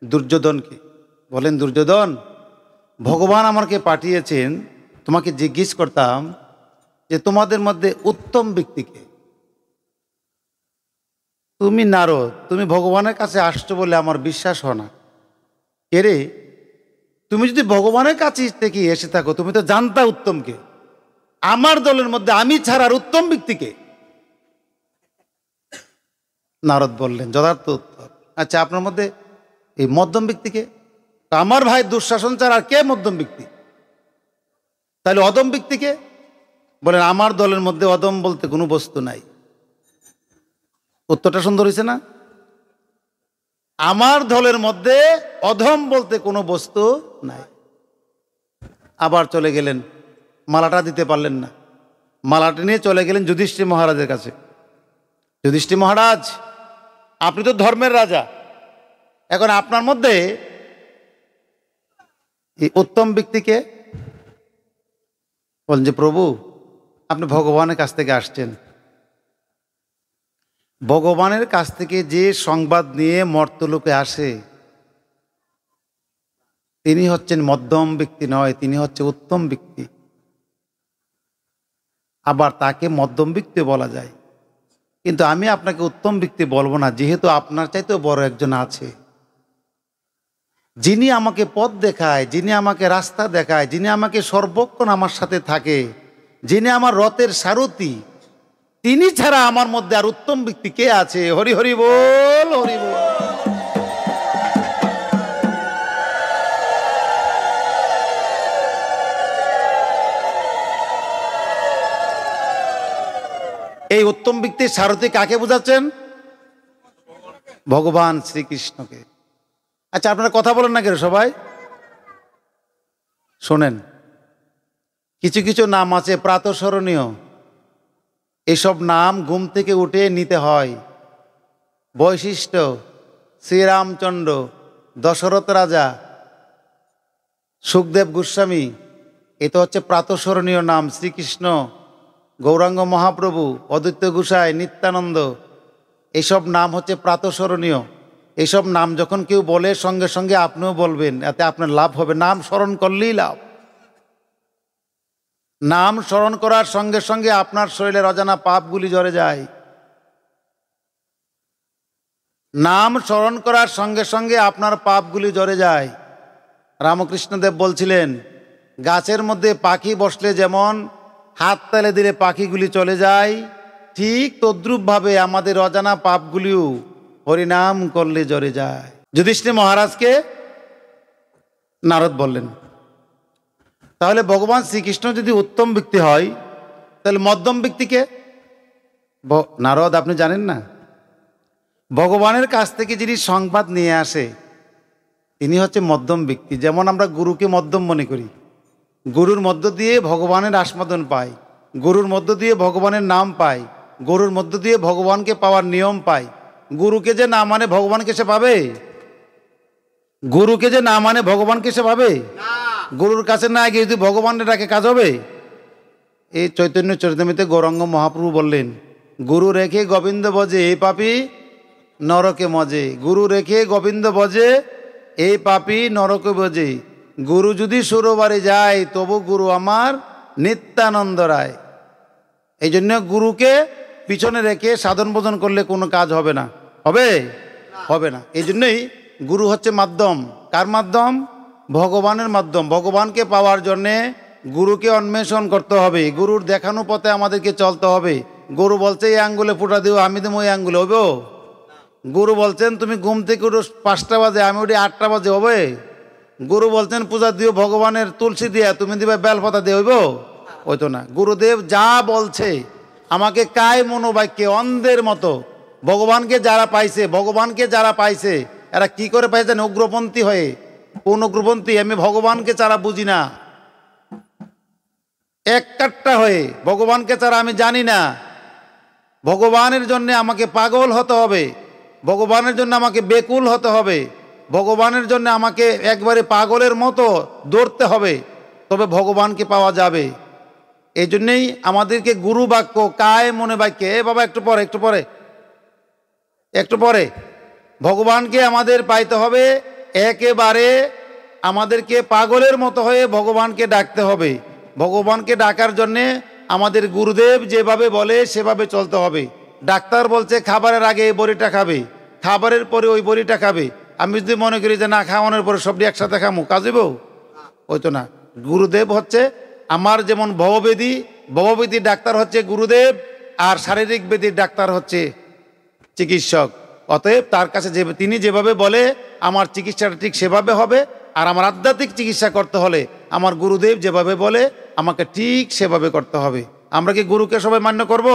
দুর্যোধনকে। বলেন, দুর্যোধন, ভগবান আমাকে পাঠিয়েছেন, তোমাকে জিজ্ঞেস করতাম যে তোমাদের মধ্যে উত্তম ব্যক্তিকে। তুমি নারদ, তুমি ভগবানের কাছে আসছো বলে আমার বিশ্বাস হয় না। কে রে? তুমি যদি ভগবানের কাছে থেকে এসে থাকো, তুমি তো জানতা উত্তমকে। আমার দলের মধ্যে আমি ছাড়ার উত্তম ব্যক্তিকে। নারদ বললেন, যথার্থ উত্তর। আচ্ছা, আপনার মধ্যে এই মধ্যম ব্যক্তিকে? আমার ভাই দুঃশাসন ছাড়া আর কে মধ্যম ব্যক্তি? তাহলে অদম ব্যক্তিকে? বলেন, আমার দলের মধ্যে অদম বলতে কোনো বস্তু নাই। উত্তরটা সুন্দর হয়েছে না? আমার দলের মধ্যে অধম বলতে কোনো বস্তু নাই। আবার চলে গেলেন, মালাটা দিতে পারলেন না। মালাটা নিয়ে চলে গেলেন যুধিষ্ঠির মহারাজের কাছে। যুধিষ্ঠির মহারাজ, আপনি তো ধর্মের রাজা, এখন আপনার মধ্যে এই উত্তম ব্যক্তিকে? বলেন যে প্রভু, আপনি ভগবানের কাছ থেকে আসছেন। ভগবানের কাছ থেকে যে সংবাদ নিয়ে মর্তলোকে আসে, তিনি হচ্ছেন মধ্যম ব্যক্তি নয়, তিনি হচ্ছে উত্তম ব্যক্তি। আবার তাকে মধ্যম ব্যক্তি বলা যায়, কিন্তু আমি আপনাকে উত্তম ব্যক্তি বলবো না, যেহেতু আপনার চাইতেও বড় একজন আছে, যিনি আমাকে পথ দেখায়, যিনি আমাকে রাস্তা দেখায়, যিনি আমাকে সর্বক্ষণ আমার সাথে থাকে, যিনি আমার রথের সারথি, তিনি ছাড়া আমার মধ্যে আর উত্তম ব্যক্তি কে আছে? হরি হরি বল, হরি বল। এই উত্তম ব্যক্তির সারথি কাকে বোঝাচ্ছেন? ভগবান শ্রীকৃষ্ণকে। আচ্ছা, আপনারা কথা বলেন না কেন সবাই? শোনেন, কিছু কিছু নাম আছে প্রাতঃস্মরণীয়। এসব নাম ঘুম থেকে উঠে নিতে হয়। বৈশিষ্ট্য, শ্রীরামচন্দ্র, দশরথ রাজা, সুখদেব গোস্বামী, এটা হচ্ছে প্রাতঃস্মরণীয় নাম। শ্রীকৃষ্ণ, গৌরাঙ্গ মহাপ্রভু, অদ্বৈত গোসাই, নিত্যানন্দ, এসব নাম হচ্ছে প্রাতঃস্মরণীয়। এইসব নাম যখন কেউ বলে, সঙ্গে সঙ্গে আপনিও বলবেন, এতে আপনার লাভ হবে। নাম স্মরণ করলেই লাভ। নাম স্মরণ করার সঙ্গে সঙ্গে আপনার শরীরের অজানা পাপগুলি ঝরে যায়। নাম স্মরণ করার সঙ্গে সঙ্গে আপনার পাপগুলি ঝরে যায়। রামকৃষ্ণদেব বলছিলেন, গাছের মধ্যে পাখি বসলে যেমন হাত তালে দিলে পাখিগুলি চলে যায়, ঠিক তদ্রূপভাবে আমাদের অজানা পাপগুলিও হরিনাম করলে ঝরে যায়। যুধিষ্ঠির মহারাজকে নারদ বললেন, তাহলে ভগবান শ্রীকৃষ্ণ যদি উত্তম ব্যক্তি হয়, তাহলে মধ্যম ব্যক্তিকে? নারদ, আপনি জানেন না, ভগবানের কাছ থেকে যিনি সংবাদ নিয়ে আসে, তিনি হচ্ছে মধ্যম ব্যক্তি। যেমন আমরা গুরুকে মধ্যম মনে করি, গুরুর মধ্য দিয়ে ভগবানের আস্বাদন পাই, গুরুর মধ্য দিয়ে ভগবানের নাম পাই, গুরুর মধ্য দিয়ে ভগবানকে পাওয়ার নিয়ম পাই। গুরুকে যে না মানে ভগবানকে সে পাবে? গুরুকে যে না মানে ভগবানকে সে পাবে? গুরুর কাছে না গিয়ে যদি ভগবানের ডাকে কাজ হবে? এই চৈতন্য চরিতামৃতে গৌরাঙ্গ মহাপ্রভু বললেন, গুরু রেখে গোবিন্দ বজে এই পাপী নরকে মজে। গুরু রেখে গোবিন্দ বজে এই পাপী নরকে বজে। গুরু যদি সুরবারে যায়, তবু গুরু আমার নিত্যানন্দ রায়। এই জন্য গুরুকে পিছনে রেখে সাধন ভোজন করলে কোনো কাজ হবে না। হবে? হবে না। এই জন্যই গুরু হচ্ছে মাধ্যম। কার মাধ্যম? ভগবানের মাধ্যম। ভগবানকে পাওয়ার জন্যে গুরুকে অন্বেষণ করতে হবে, গুরুর দেখানো পথে আমাদেরকে চলতে হবে। গুরু বলছে এই আঙ্গুলে ফুটা দিও, আমি দেবো ওই আঙ্গুলে, হইব? গুরু বলছেন তুমি ঘুম থেকে উঠো 5টা বাজে, আমি উঠি 8টা বাজে, হবে? গুরু বলছেন পূজা দিও ভগবানের তুলসী দিয়া, তুমি দিবে বেলপাতা দিয়ে, হইব? হইতো না। গুরুদেব যা বলছে আমাকে কায় মনোবাক্যে অন্ধের মতো, ভগবানকে যারা পাইছে এরা কি করে পাইছে? উগ্রপন্থী হয়ে। কোন উগ্রপন্থী? আমি ভগবানকে ছাড়া বুঝি না, এক কাট্টা হয়ে ভগবানকে ছাড়া আমি জানি না। ভগবানের জন্য আমাকে পাগল হতে হবে, ভগবানের জন্য আমাকে বেকুল হতে হবে, ভগবানের জন্য আমাকে একবারে পাগলের মতো দৌড়তে হবে, তবে ভগবানকে পাওয়া যাবে। এই জন্যেই আমাদেরকে গুরু বাক্য কায় মনে বাক্যে, বাবা একটু পরে ভগবানকে আমাদের পাইতে হবে। একেবারে আমাদেরকে পাগলের মতো হয়ে ভগবানকে ডাকতে হবে। ভগবানকে ডাকার জন্যে আমাদের গুরুদেব যেভাবে বলে সেভাবে চলতে হবে। ডাক্তার বলছে খাবারের আগে এই বড়িটা খাবে, খাবারের পরে ওই বড়িটা খাবে। আমি যদি মনে করি যে না, খাওয়ানোর পরে সবটি একসাথে খামু, কাজেব? হইতো না। গুরুদেব হচ্ছে আমার যেমন ভববেদী ডাক্তার হচ্ছে গুরুদেব, আর শারীরিক বেদির ডাক্তার হচ্ছে চিকিৎসক। অতএব তার কাছে তিনি যেভাবে বলে আমার চিকিৎসাটা ঠিক সেভাবে হবে। আর আমার আধ্যাত্মিক চিকিৎসা করতে হলে আমার গুরুদেব যেভাবে বলে আমাকে ঠিক সেভাবে করতে হবে। আমরা কি গুরুকে সবাই মান্য করব?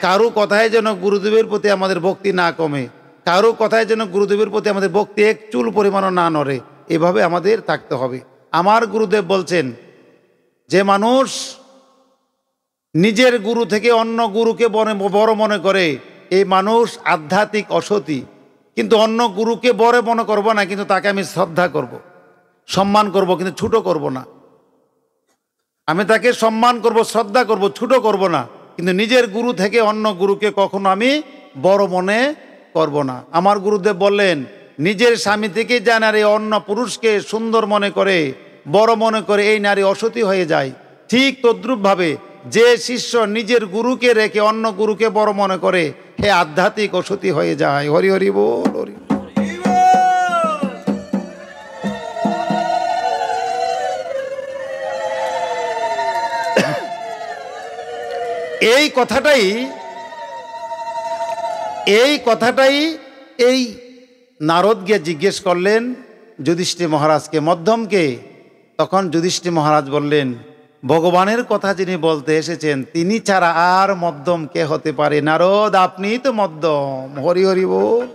কারো কথায় যেন গুরুদেবের প্রতি আমাদের ভক্তি না কমে, কারো কথায় যেন গুরুদেবের প্রতি আমাদের ভক্তি এক চুল পরিমাণও না নড়ে, এভাবে আমাদের থাকতে হবে। আমার গুরুদেব বলছেন যে মানুষ নিজের গুরু থেকে অন্য গুরুকে বড় মনে করে, এই মানুষ আধ্যাত্মিক অসতী। কিন্তু অন্য গুরুকে বড় মনে করব না, কিন্তু তাকে আমি শ্রদ্ধা করব, সম্মান করব, কিন্তু ছোট করব না। আমি তাকে সম্মান করব, শ্রদ্ধা করব, ছোট করব না, কিন্তু নিজের গুরু থেকে অন্য গুরুকে কখনো আমি বড় মনে করব না। আমার গুরুদেব বললেন নিজের স্বামী থেকে যে নারী অন্য পুরুষকে সুন্দর মনে করে, বড় মনে করে, এই নারী অসতী হয়ে যায়। ঠিক তদ্রূপভাবে যে শিষ্য নিজের গুরুকে রেখে অন্য গুরুকে বড় মনে করে, হে আধ্যাত্মিক অসতী হয়ে যায়। হরি হরি বল, হরি। এই কথাটাই এই নারদ গিয়ে জিজ্ঞেস করলেন যুধিষ্ঠির মহারাজকে, মধ্যমকে। তখন যুধিষ্ঠির মহারাজ বললেন ভগবানের কথা যিনি বলতে এসেছেন তিনি ছাড়া আর মধ্যম কে হতে পারে? নারদ, আপনিই তো মধ্যম। হরি হরি বল।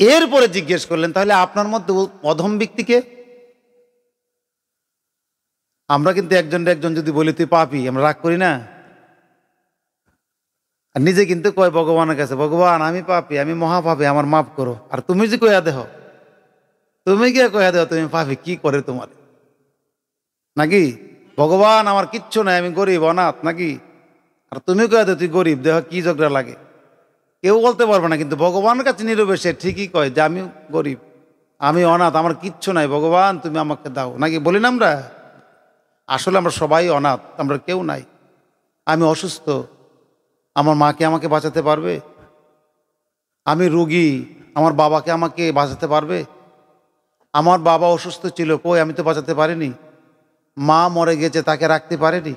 এরপরে জিজ্ঞেস করলেন তাহলে আপনার মধ্যে অধম ব্যক্তিকে? আমরা কিন্তু একজন যদি বলি তুই পাপী, আমরা রাগ করি না? আর নিজে কিন্তু কয় ভগবানের কাছে, ভগবান আমি পাপী, আমি মহাপাপী, আমার মাফ করো। আর তুমি যে কয়া দেহ, তুমি কে কয়া দেহ তুমি পাপী, কি করে তোমার? নাকি ভগবান আমার কিচ্ছু নাই, আমি গরিব অনাথ, নাকি? আর তুমি কয়া দেহ তুই গরিব, দেহ কি ঝগড়া লাগে? কেউ বলতে পারবে না, কিন্তু ভগবানের কাছে নীরবে সে ঠিকই কয় যে আমি গরিব, আমি অনাথ, আমার কিচ্ছু নাই, ভগবান তুমি আমাকে দাও। নাকি বলি না আমরা? আসলে আমরা সবাই অনাথ, আমরা কেউ নাই। আমি অসুস্থ, আমার মাকে আমাকে বাঁচাতে পারবে? আমি রোগী, আমার বাবাকে আমাকে বাঁচাতে পারবে? আমার বাবা অসুস্থ ছিল, কই আমি তো বাঁচাতে পারিনি। মা মরে গেছে, তাকে রাখতে পারেনি।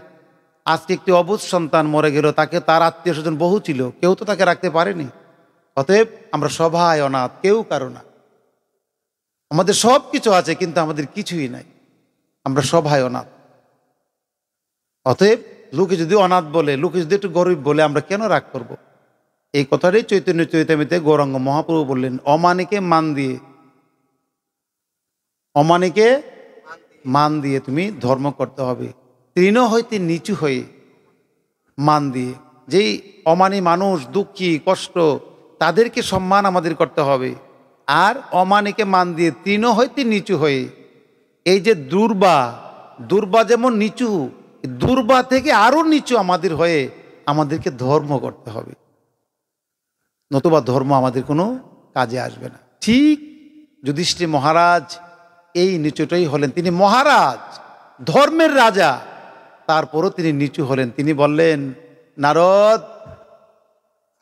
আজকে একটি অবুঝ সন্তান মরে গেল, তাকে তার আত্মীয় স্বজন বহু ছিল, কেউ তো তাকে রাখতে পারেনি। অতএব আমরা সবাই অনাথ, কেউ কারো না। আমাদের সব কিছু আছে কিন্তু আমাদের কিছুই নাই, আমরা সবাই অনাথ। অতএব লোকে যদি অনাথ বলে, লোকে যদি একটু গরিব বলে, আমরা কেন রাগ করব? এই কথাটাই চৈতন্য চৈতামিতে গৌরাঙ্গ মহাপ্রভু বললেন, অমানিকে মান দিয়ে তুমি ধর্ম করতে হবে। তৃণ হইতে নিচু হয়ে মান দিয়ে, যেই অমানি মানুষ, দুঃখী, কষ্ট, তাদেরকে সম্মান আমাদের করতে হবে। আর অমানিকে মান দিয়ে তৃণ হইতে নিচু হয়ে, এই যে দুর্বা যেমন নিচু, দুর্বা থেকে আরো নিচু আমাদের হয়ে আমাদেরকে ধর্ম করতে হবে, নতুবা ধর্ম আমাদের কোনো কাজে আসবে না। ঠিক যুধিষ্ঠির মহারাজ এই নিচুটাই হলেন। তিনি মহারাজ, ধর্মের রাজা, তারপরও তিনি নিচু হলেন। তিনি বললেন, নারদ,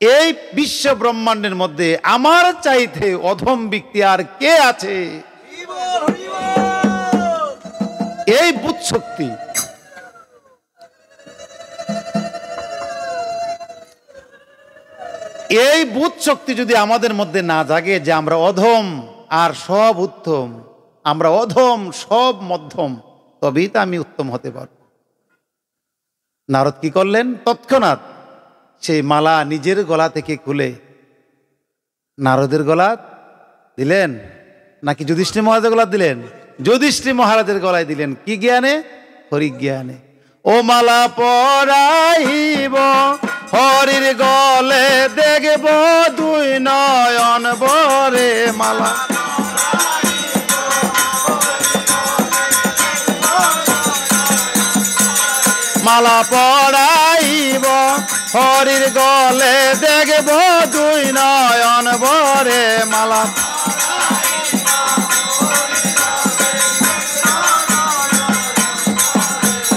এই বিশ্ব ব্রহ্মাণ্ডের মধ্যে আমার চাইতে অধম ব্যক্তি আর কে আছে? এই বুধ শক্তি, এই বুধ শক্তি যদি আমাদের মধ্যে না জাগে যে আমরা অধম আর সব উত্তম, আমরা অধম সব মধ্যম, তবেই তো আমি উত্তম হতে পারব। নারদ কি করলেন? তৎক্ষণাৎ সেই মালা নিজের গলা থেকে খুলে নারদের গলা দিলেন, নাকি যুধিষ্ঠির মহারাজের গলা দিলেন? যুধিষ্ঠির মহারাজের গলায় দিলেন। কি জ্ঞানে? হরিজ্ঞানে। ও মালা পরাইব হরির গলে, দেখব দুই নয়ন ভরে। মালা মালা পরাইব হরির গলে, দেখব দুই নয়ন ভরে। মালা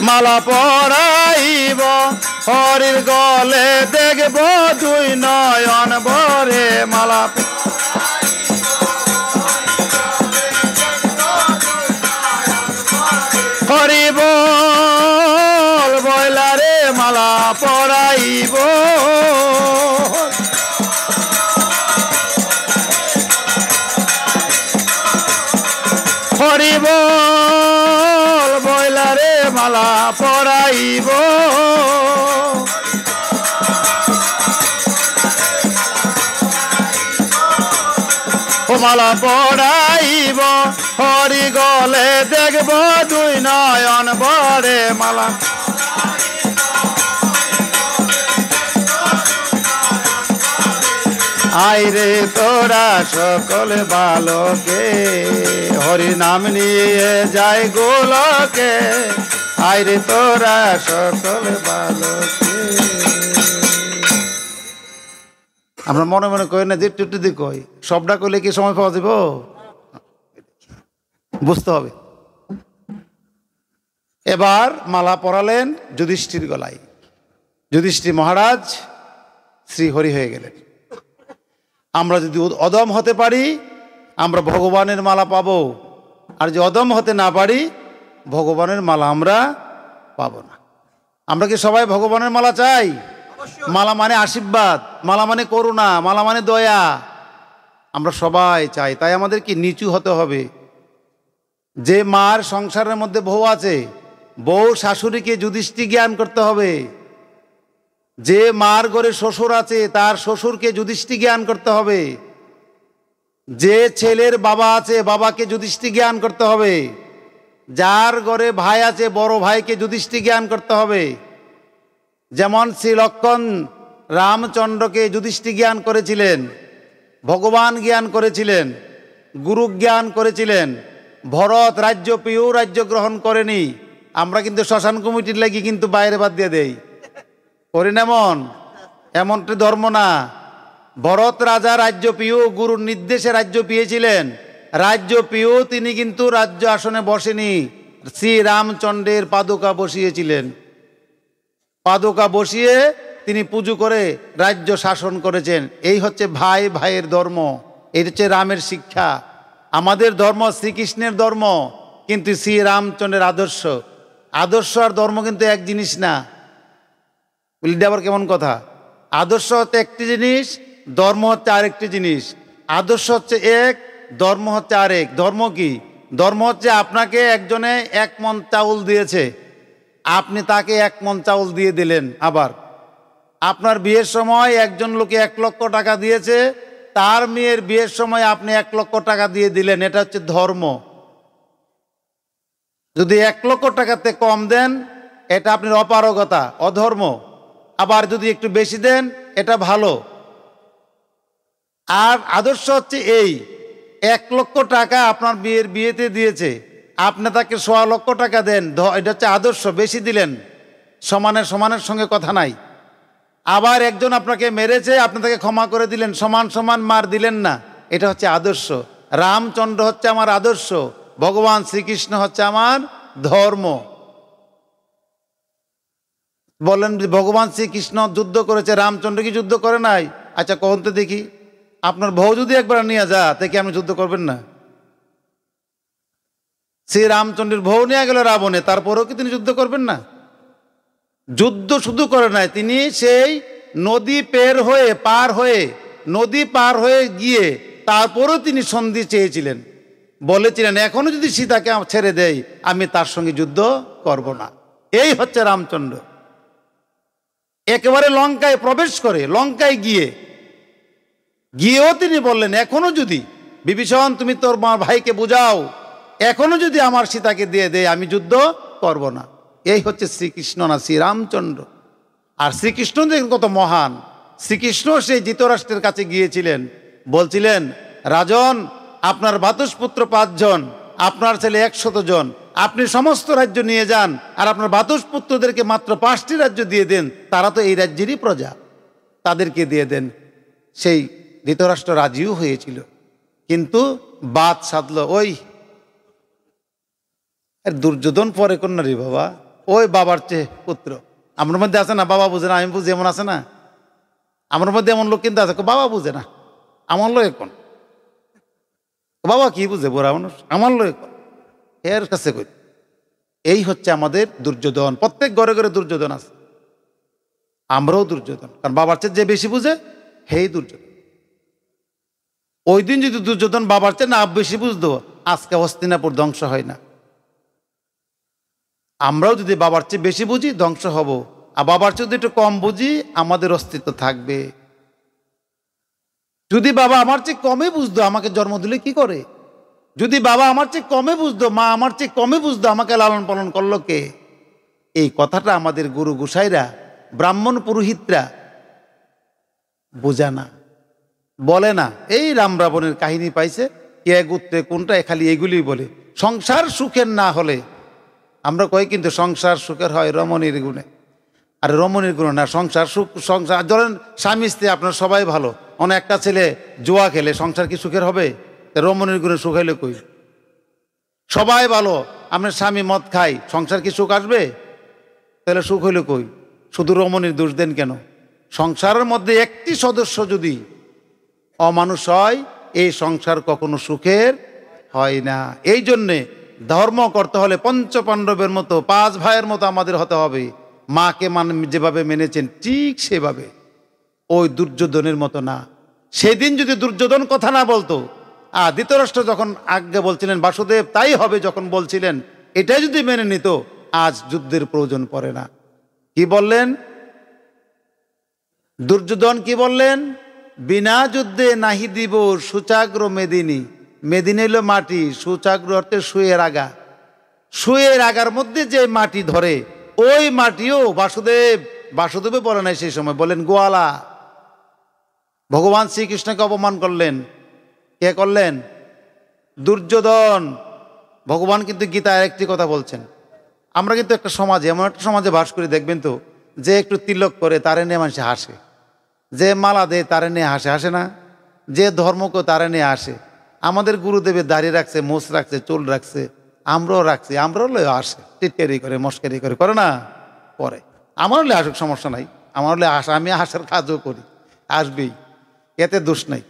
মালা পরাইব হরির গলে, দেখব দুই নয়ন ভরে। মালা হরি বল বয়লারে, মালা পরাইব। হরি বল বয়লারে, মালা পরাইব। ও মালা পরাইব হরি গলে, দেখব দুই নয়ন ভরে। মালা আইরে তোরা সকলে বালকে, হরি নাম নিয়ে যায় গোলকে। আইরে তোরা সকলে বালকে। আমরা মনে মনে কই না যে একটু দিয়ে কই, সবটা কইলে কি সময় পাওয়া যাব? বুঝতে হবে। এবার মালা পরালেন যুধিষ্ঠির গলায়। যুধিষ্ঠির মহারাজ শ্রীহরি হয়ে গেলেন। আমরা যদি অদম হতে পারি, আমরা ভগবানের মালা পাবো। আর যদি অদম হতে না পারি, ভগবানের মালা আমরা পাবো না। আমরা কি সবাই ভগবানের মালা চাই? মালা মানে আশীর্বাদ, মালা মানে করুণা, মালা মানে দয়া, আমরা সবাই চাই। তাই আমাদের কি নিচু হতে হবে। যে মার সংসারের মধ্যে বউ আছে, বউ শাশুড়িকে যুধিষ্ঠির জ্ঞান করতে হবে। যে মার ঘরে শ্বশুর আছে, তার শ্বশুরকে যুধিষ্ঠির জ্ঞান করতে হবে। যে ছেলের বাবা আছে, বাবাকে যুধিষ্ঠির জ্ঞান করতে হবে। যার ঘরে ভাই আছে, বড় ভাইকে যুধিষ্ঠির জ্ঞান করতে হবে। যেমন শ্রী লক্ষ্মণ রামচন্দ্রকে যুধিষ্ঠির জ্ঞান করেছিলেন, ভগবান জ্ঞান করেছিলেন, গুরু জ্ঞান করেছিলেন। ভরত রাজ্য পেয়েও রাজ্য গ্রহণ করেনি। আমরা কিন্তু শ্মশান কমিটির লাগি কিন্তু বাইরে বাদ দিয়ে দেই, করি না এমন? এমনটি ধর্ম না। ভরত রাজা রাজ্য পেয়েও গুরুর নির্দেশে রাজ্য পেয়েছিলেন। রাজ্য পেয়েও তিনি কিন্তু রাজ্য আসনে বসেনি, শ্রী রামচন্দ্রের পাদুকা বসিয়েছিলেন। পাদুকা বসিয়ে তিনি পুজো করে রাজ্য শাসন করেছেন। এই হচ্ছে ভাই ভাইয়ের ধর্ম, এই হচ্ছে রামের শিক্ষা। আমাদের ধর্ম শ্রীকৃষ্ণের ধর্ম, কিন্তু শ্রী রামচন্দ্রের আদর্শ। আদর্শ আর ধর্ম কিন্তু এক জিনিস না। বলি আবার কেমন কথা? আদর্শ হচ্ছে একটি জিনিস, ধর্ম হচ্ছে আরেকটি জিনিস। আদর্শ হচ্ছে এক, ধর্ম হচ্ছে আরেক। ধর্ম কি? ধর্ম হচ্ছে আপনাকে একজনে 1 মণ চাউল দিয়েছে, আপনি তাকে 1 মণ চাউল দিয়ে দিলেন। আবার আপনার বিয়ের সময় একজন লোকে 1 লক্ষ টাকা দিয়েছে, তার মেয়ের বিয়ের সময় আপনি 1 লক্ষ টাকা দিয়ে দিলেন। এটা হচ্ছে ধর্ম। যদি 1 লক্ষ টাকাতে কম দেন, এটা আপনার অপারগতা, অধর্ম। আবার যদি একটু বেশি দেন, এটা ভালো। আর আদর্শ হচ্ছে এই, 1 লক্ষ টাকা আপনার বিয়েতে দিয়েছে, আপনি তাকে 1.25 লক্ষ টাকা দেন, এটা হচ্ছে আদর্শ। বেশি দিলেন, সমানের সঙ্গে কথা নাই। আবার একজন আপনাকে মেরেছে, আপনি তাকে ক্ষমা করে দিলেন, সমান সমান মার দিলেন না, এটা হচ্ছে আদর্শ। রামচন্দ্র হচ্ছে আমার আদর্শ, ভগবান শ্রীকৃষ্ণ হচ্ছে আমার ধর্ম। বলেন ভগবান শ্রীকৃষ্ণ যুদ্ধ করেছে, রামচন্দ্র কি যুদ্ধ করে নাই? আচ্ছা কখন তো দেখি, আপনার বউ যদি একবার নিয়ে যা, তাকে আপনি যুদ্ধ করবেন না? শ্রী রামচন্দ্রের বউ নিয়ে গেল রাবণে, তারপরেও কি তিনি যুদ্ধ করবেন না? যুদ্ধ শুধু করে নাই, তিনি সেই নদী নদী পার হয়ে গিয়ে তারপরেও তিনি সন্ধি চেয়েছিলেন, বলেছিলেন এখনো যদি সীতাকে ছেড়ে দেয় আমি তার সঙ্গে যুদ্ধ করব না। এই হচ্ছে রামচন্দ্র। একেবারে লঙ্কায় প্রবেশ করে, লঙ্কায় গিয়েও তিনি বললেন এখনো যদি বিভীষণ তুমি তোর ভাইকে বুঝাও, এখনো যদি আমার সীতাকে দিয়ে দেয় আমি যুদ্ধ করব না। এই হচ্ছে শ্রীকৃষ্ণ না শ্রীরামচন্দ্র। আর শ্রীকৃষ্ণ দেখুন কত মহান। শ্রীকৃষ্ণ সেই ধৃতরাষ্ট্রের কাছে গিয়েছিলেন, বলছিলেন রাজন আপনার ভ্রাতুষ্পুত্র 5 জন, আপনার ছেলে 100 জন, আপনি সমস্ত রাজ্য নিয়ে যান আর আপনার ভ্রাতুষ্পুত্রদেরকে মাত্র 5টি রাজ্য দিয়ে দেন, তারা তো এই রাজ্যেরই প্রজা, তাদেরকে দিয়ে দেন। সেই ধৃতরাষ্ট্র রাজিও হয়েছিল, কিন্তু বাদ সাধল ওই দুর্যোধন পরে কন্যা রে বাবা, ওই বাবার চেয়ে পুত্র। আমার মধ্যে আছে না বাবা বুঝে না আমি বুঝি, এমন আছে না আমার মধ্যে এমন লোক কিন্তু আছে বাবা বুঝে না আমার লোক এখন, বাবা কি বুঝে বুড়া মানুষ আমার লোক এখন এর কাছে কই। এই হচ্ছে আমাদের দুর্যোধন। প্রত্যেক ঘরে ঘরে দুর্যোধন আছে, আমরাও দুর্যোধন, কারণ বাবার চেয়ে যে বেশি বুঝে হেই দুর্যোধন। ওই দিন যদি দুর্যোধন বাবার চেয়ে না বেশি বুঝতো আজকে হস্তিনাপুর ধ্বংস হয় না। আমরাও যদি বাবার চেয়ে বেশি বুঝি ধ্বংস হব, আর বাবার চেয়ে যদি একটু কম বুঝি আমাদের অস্তিত্ব থাকবে। যদি বাবা আমার চেয়ে কমে বুঝতো আমাকে জন্ম দিলে কি করে, যদি বাবা আমার চেয়ে কমে বুঝতো, মা আমার চেয়ে কমে বুঝতো, আমাকে লালন পালন করলো কে? এই কথাটা আমাদের গুরু গোসাইরা ব্রাহ্মণ পুরোহিতরা বোঝা না, বলে না। এই রাম রাবণের কাহিনী পাইছে কে গুত্রে কোনটা, খালি এগুলি বলে। সংসার সুখের না হলে আমরা কই কিন্তু সংসার সুখের হয় রমণীর গুণে, আর রমণীর গুণে না। সংসার সুখ, সংসার ধরেন স্বামী স্ত্রী আপনার সবাই ভালো, অনেক একটা ছেলে জুয়া খেলে সংসার কি সুখের হবে? রমণীর গুণে সুখ হইলে কই? সবাই ভালো, আপনার স্বামী মদ খায়, সংসার কি সুখ আসবে? তাহলে সুখ হইলে কই? শুধু রমণীর দোষ দেন কেন? সংসারের মধ্যে একটি সদস্য যদি অমানুষ হয় এই সংসার কখনো সুখের হয় না। এই জন্যে ধর্ম করতে হলে পঞ্চপাণ্ডবের মতো 5 ভাইয়ের মতো আমাদের হতে হবে। মাকে যেভাবে মেনেছেন ঠিক সেভাবে, ওই দুর্যোধনের মতো না। সেদিন যদি দুর্যোধন কথা না বলতো, ধৃতরাষ্ট্র যখন আজ্ঞা বলছিলেন বাসুদেব তাই হবে যখন বলছিলেন, এটাই যদি মেনে নিত আজ যুদ্ধের প্রয়োজন পড়ে না। কি বললেন দুর্যোধন? কি বললেন? বিনা যুদ্ধে নাহি দিব সুচাগ্র মেদিনী। মেদিনী হলো মাটি, সুচাগ্র অর্থে শুয়ের আগা। শুয়ের আগার মধ্যে যে মাটি ধরে ওই মাটিও বাসুদেবে বলে নাই সেই সময়, বলেন গোয়ালা। ভগবান শ্রীকৃষ্ণকে অপমান করলেন। কে করলেন? দুর্যোধন। ভগবান কিন্তু গীতায় একটি কথা বলছেন। আমরা কিন্তু একটা সমাজে, এমন একটা সমাজে বাস করি দেখবেন তো, যে একটু তিলক করে তারে নিয়ে মানুষ হাসে, যে মালা দেয় তারে নিয়ে হাসে না, যে ধর্মকে তারে নিয়ে আসে। আমাদের গুরুদেবের দাড়ি রাখছে, মোছ রাখছে, চুল রাখছে, আমরাও রাখছি, আমরাও লয়ে আসে, টিটকারি করে মস্কারি করে না করে। আমার হলে আসুক, সমস্যা নাই, আমার হলে আসে, আমি আসার কাজও করি, আসবেই, এতে দোষ নাই।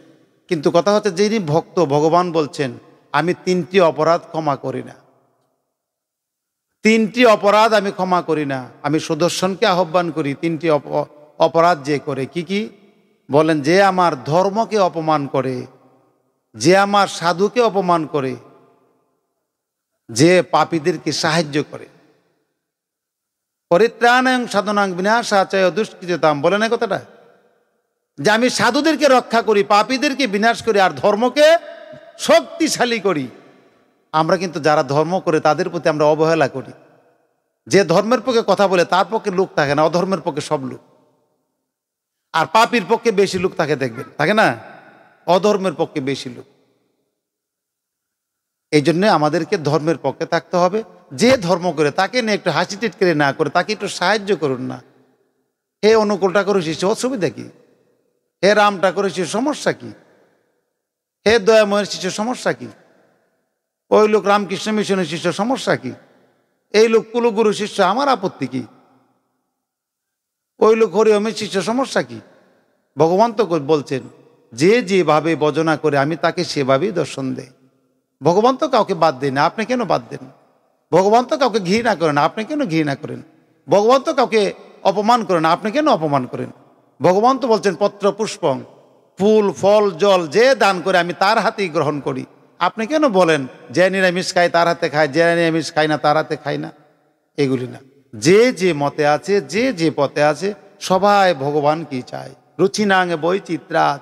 কিন্তু কথা হচ্ছে যিনি ভক্ত, ভগবান বলছেন আমি 3টি অপরাধ ক্ষমা করি না, 3টি অপরাধ আমি ক্ষমা করি না। আমি সুদর্শনকে আহ্বান করি 3টি অপরাধ যে করে। কি কি বলেন? যে আমার ধর্মকে অপমান করে, যে আমার সাধুকে অপমান করে, যে পাপীদেরকে সাহায্য করে। পরিত্রাণাং সাধনাং বিনাশাচায় দুষ্কৃতাম, বলে না কথাটা? যে আমি সাধুদেরকে রক্ষা করি, পাপীদেরকে বিনাশ করি, আর ধর্মকে শক্তিশালী করি। আমরা কিন্তু যারা ধর্ম করে তাদের প্রতি আমরা অবহেলা করি। যে ধর্মের পক্ষে কথা বলে তার পক্ষে লোক থাকে না, অধর্মের পক্ষে সব লোক। আর পাপীর পক্ষে বেশি লোক থাকে, দেখবেন থাকে না, অধর্মের পক্ষে বেশি লোক। এই জন্য আমাদেরকে ধর্মের পক্ষে থাকতে হবে। যে ধর্ম করে তাকে নিয়ে একটু হাসি টিটকারি না করে তাকে একটু সাহায্য করুন না। হে অনুকূলটা করে শিষ্য, অসুবিধা কি? হে রামটা করে শিষ্য, সমস্যা কি? হে দয়াময়ের শিষ্য, সমস্যা কি? ওই লোক রামকৃষ্ণ মিশনের শিষ্য, সমস্যা কি? এই লোক কুলগুরু শিষ্য, আমার আপত্তি কি? ওই লোক হরিওমের শিষ্য, সমস্যা কি? ভগবান তো বলছেন যে যেভাবে ভজনা করে আমি তাকে সেভাবেই দর্শন দেয়। ভগবান তো কাউকে বাদ দেয় না, আপনি কেন বাদ দেন? ভগবান তো কাউকে ঘৃণা করেন, আপনি কেন ঘৃণা করেন? ভগবান তো কাউকে অপমান করেন, আপনি কেন অপমান করেন? ভগবান তো বলছেন পত্র পুষ্পং, ফুল ফল জল যে দান করে আমি তার হাতেই গ্রহণ করি। আপনি কেন বলেন যে নিরামিষ খায় তার হাতে খায়, যে নিরামিষ খায় না তার হাতে খায় না? এগুলি না, যে যে মতে আছে, যে যে পথে আছে, সবাই ভগবান কি চায়। রুচি নাং বৈচিত্রাৎ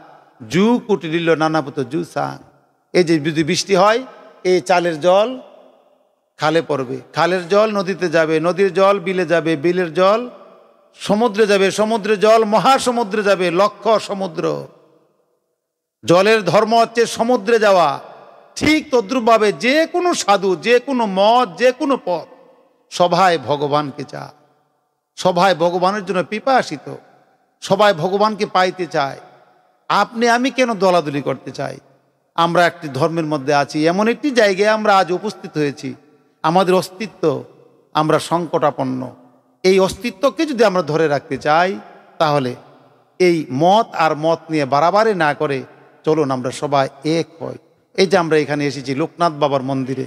জু কুটিরিল নানাপুত জু সাং। এই যে যদি বৃষ্টি হয়, এই চালের জল খালে পড়বে, খালের জল নদীতে যাবে, নদীর জল বিলে যাবে, বিলের জল সমুদ্রে যাবে, সমুদ্রের জল মহাসমুদ্রে যাবে, লক্ষ সমুদ্র। জলের ধর্ম হচ্ছে সমুদ্রে যাওয়া। ঠিক তদ্রূপভাবে যে কোনো সাধু, যে কোনো মত, যে কোনো পথ, সবাই ভগবানকে চায়, সবাই ভগবানের জন্য পিপাসিত, সবাই ভগবানকে পাইতে চায়। আপনি আমি কেন দলাদলি করতে চাই? আমরা একটি ধর্মের মধ্যে আছি, এমন একটি জায়গায় আমরা আজ উপস্থিত হয়েছি, আমাদের অস্তিত্ব, আমরা সংকটাপন্ন। এই অস্তিত্বকে যদি আমরা ধরে রাখতে চাই, তাহলে এই মত আর মত নিয়ে বাড়াবাড়ি না করে চলুন আমরা সবাই এক হই। এই যে আমরা এখানে এসেছি লোকনাথ বাবার মন্দিরে,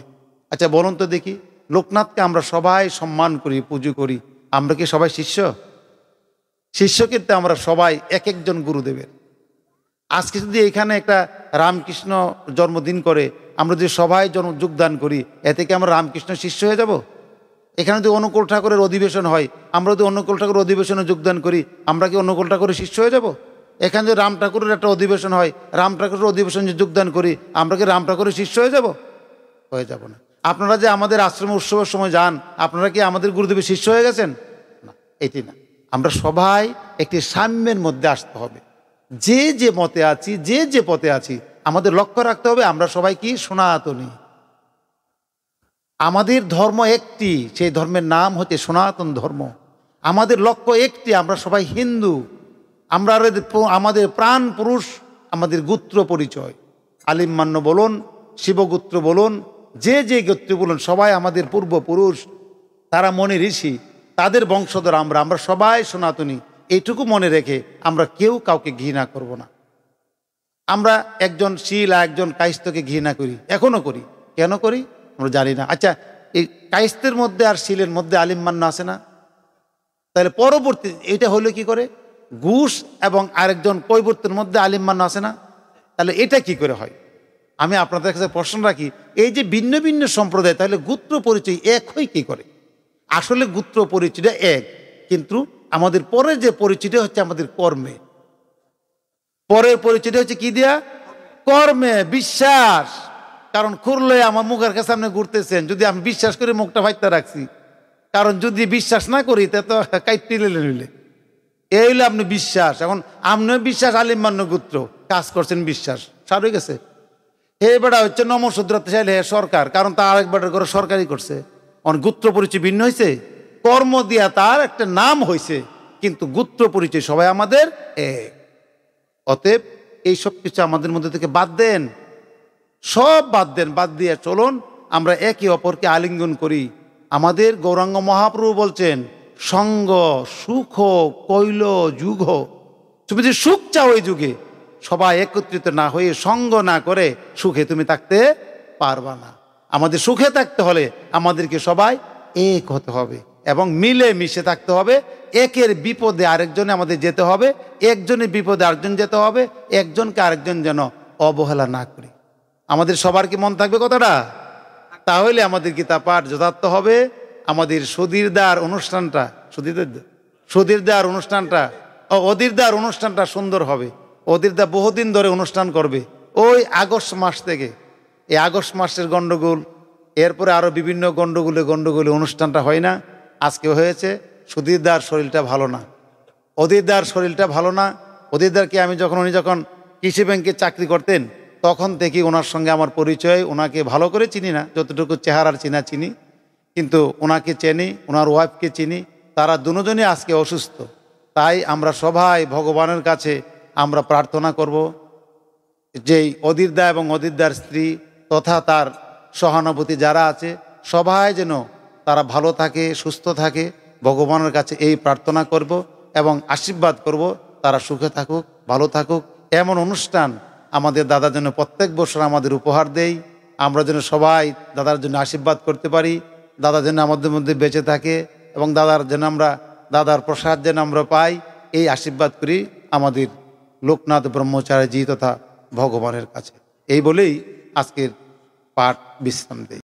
আচ্ছা বলুন তো দেখি, লোকনাথকে আমরা সবাই সম্মান করি, পুজো করি, আমরা কি সবাই শিষ্য? শিষ্য কিন্তু আমরা সবাই এক একজন গুরুদেবের। আজকে যদি এখানে একটা রামকৃষ্ণ জন্মদিন করে আমরা যদি সবাই যোগদান করি, এতে কি আমরা রামকৃষ্ণ শিষ্য হয়ে যাব? এখানে যদি অনুকূল ঠাকুরের অধিবেশন হয়, আমরা যদি অনুকূল ঠাকুরের অধিবেশনে যোগদান করি, আমরা কি অনুকূল ঠাকুরের শিষ্য হয়ে যাব? এখানে যদি রাম ঠাকুরের একটা অধিবেশন হয়, রাম ঠাকুরের অধিবেশনে যোগদান করি, আমরা কি রাম ঠাকুরের শিষ্য হয়ে যাব? হয়ে যাব না। আপনারা যে আমাদের আশ্রমে উৎসবের সময় যান, আপনারা কি আমাদের গুরুদেবের শিষ্য হয়ে গেছেন? না, এটি না। আমরা সবাই একটি সাম্যের মধ্যে আসতে হবে। যে যে মতে আছি, যে যে পথে আছি, আমাদের লক্ষ্য রাখতে হবে আমরা সবাই কি সনাতনী। আমাদের ধর্ম একটি, সেই ধর্মের নাম হচ্ছে সনাতন ধর্ম। আমাদের লক্ষ্য একটি, আমরা সবাই হিন্দু। আমরা আমাদের প্রাণ পুরুষ, আমাদের গোত্র পরিচয়, আলিমান্য বলুন, শিবগোত্র বলুন, যে যে গোত্র বলুন, সবাই আমাদের পূর্বপুরুষ, তারা মনে ঋষি, তাদের বংশধর আমরা, আমরা সবাই সনাতনী। এইটুকু মনে রেখে আমরা কেউ কাউকে ঘৃণা করব না। আমরা একজন শীল আর একজন কায়স্থকে ঘৃণা করি, এখনো করি। কেন করি আমরা জানি না। আচ্ছা, এই কায়স্থের মধ্যে আর শীলের মধ্যে আলিমান্য আছে না? তাহলে পরবর্তী এটা হলো কি করে? ঘুষ এবং আরেকজন কৈবর্তের মধ্যে আলিমান্য আছে না? তাহলে এটা কি করে হয়? আমি আপনাদের কাছে প্রশ্ন রাখি, এই যে ভিন্ন ভিন্ন সম্প্রদায়, তাহলে গোত্র পরিচয় এক হয় কি করে? আসলে গোত্র পরিচয়টা এক, কিন্তু আমাদের পরের যে পরিচয়টা হচ্ছে আমাদের কর্মে। পরের পরিচয়টা হচ্ছে কি দিয়া? কর্মে, বিশ্বাস। কারণ খুরলে আমার মুখের কাছে আপনি ঘুরতেছেন, যদি আমি বিশ্বাস করে মুখটা ভাইতে রাখছি, কারণ যদি বিশ্বাস না করি তা তো কাইটে নিলে এই হইলে আপনি বিশ্বাস। এখন আপনিও বিশ্বাস, আলিমান্য গোত্র কাজ করছেন বিশ্বাস, সার হয়ে গেছে। হে বেটা হচ্ছে নমশূদ্রতে চাইলে হে সরকার, কারণ তা আরেক বেটার করে সরকারি করছে। গোত্র পরিচয় ভিন্ন হয়েছে, কর্ম দিয়া তার একটা নাম হয়েছে, কিন্তু গোত্র পরিচয় সবাই আমাদের এক। অতএব এই সব কিছু আমাদের মধ্যে থেকে বাদ দেন, সব বাদ দেন, বাদ দিয়ে চলুন আমরা একে অপরকে আলিঙ্গন করি। আমাদের গৌরাঙ্গ মহাপ্রভু বলছেন, সঙ্গ সুখ কৈল যুগ। তুমি যদি সুখ চাও ওই যুগে, সবাই একত্রিত না হয়ে সঙ্গ না করে সুখে তুমি থাকতে পারবা না। আমাদের সুখে থাকতে হলে আমাদেরকে সবাই এক হতে হবে এবং মিলে মিশে থাকতে হবে। একের বিপদে আরেকজনে আমাদের যেতে হবে, একজনের বিপদে আরেকজন যেতে হবে, একজনকে আরেকজন যেন অবহেলা না করি। আমাদের সবার কি মন থাকবে কথাটা? তাহলে আমাদের গীতা পাঠ যথার্থ হবে। আমাদের সুধীরদার অনুষ্ঠানটা, সুধীরদার অনুষ্ঠানটা, অধীরদার অনুষ্ঠানটা সুন্দর হবে। অধীরদা বহুদিন ধরে অনুষ্ঠান করবে, ওই আগস্ট মাস থেকে। এই আগস্ট মাসের গণ্ডগোল, এরপরে আরও বিভিন্ন গণ্ডগোলে অনুষ্ঠানটা হয় না। আজকে হয়েছে। সুধীরদার শরীরটা ভালো না, অধীরদার শরীরটা ভালো না। অধীরদারকে আমি উনি যখন কৃষি ব্যাংকে চাকরি করতেন, তখন থেকে ওনার সঙ্গে আমার পরিচয়। ওনাকে ভালো করে চিনি না, যতটুকু চেহারার চিনি, কিন্তু ওনাকে চিনি, ওনার ওয়াইফকে চিনি। তারা দুজনই আজকে অসুস্থ। তাই আমরা সবাই ভগবানের কাছে আমরা প্রার্থনা করব, যেই অধীরদা এবং অধীরদার স্ত্রী তথা তার সহানুভূতি যারা আছে, সবাই যেন তারা ভালো থাকে, সুস্থ থাকে। ভগবানের কাছে এই প্রার্থনা করব এবং আশীর্বাদ করব তারা সুখে থাকুক, ভালো থাকুক। এমন অনুষ্ঠান আমাদের দাদা যেন প্রত্যেক বছর আমাদের উপহার দেই। আমরা যেন সবাই দাদার জন্য আশীর্বাদ করতে পারি, দাদা যেন আমাদের মধ্যে বেঁচে থাকে এবং দাদার প্রসাদ যেন আমরা পাই। এই আশীর্বাদ করি আমাদের লোকনাথ ব্রহ্মচারীজি তথা ভগবানের কাছে। এই বলেই আজকের পাঠ বিশ্রাম দেই।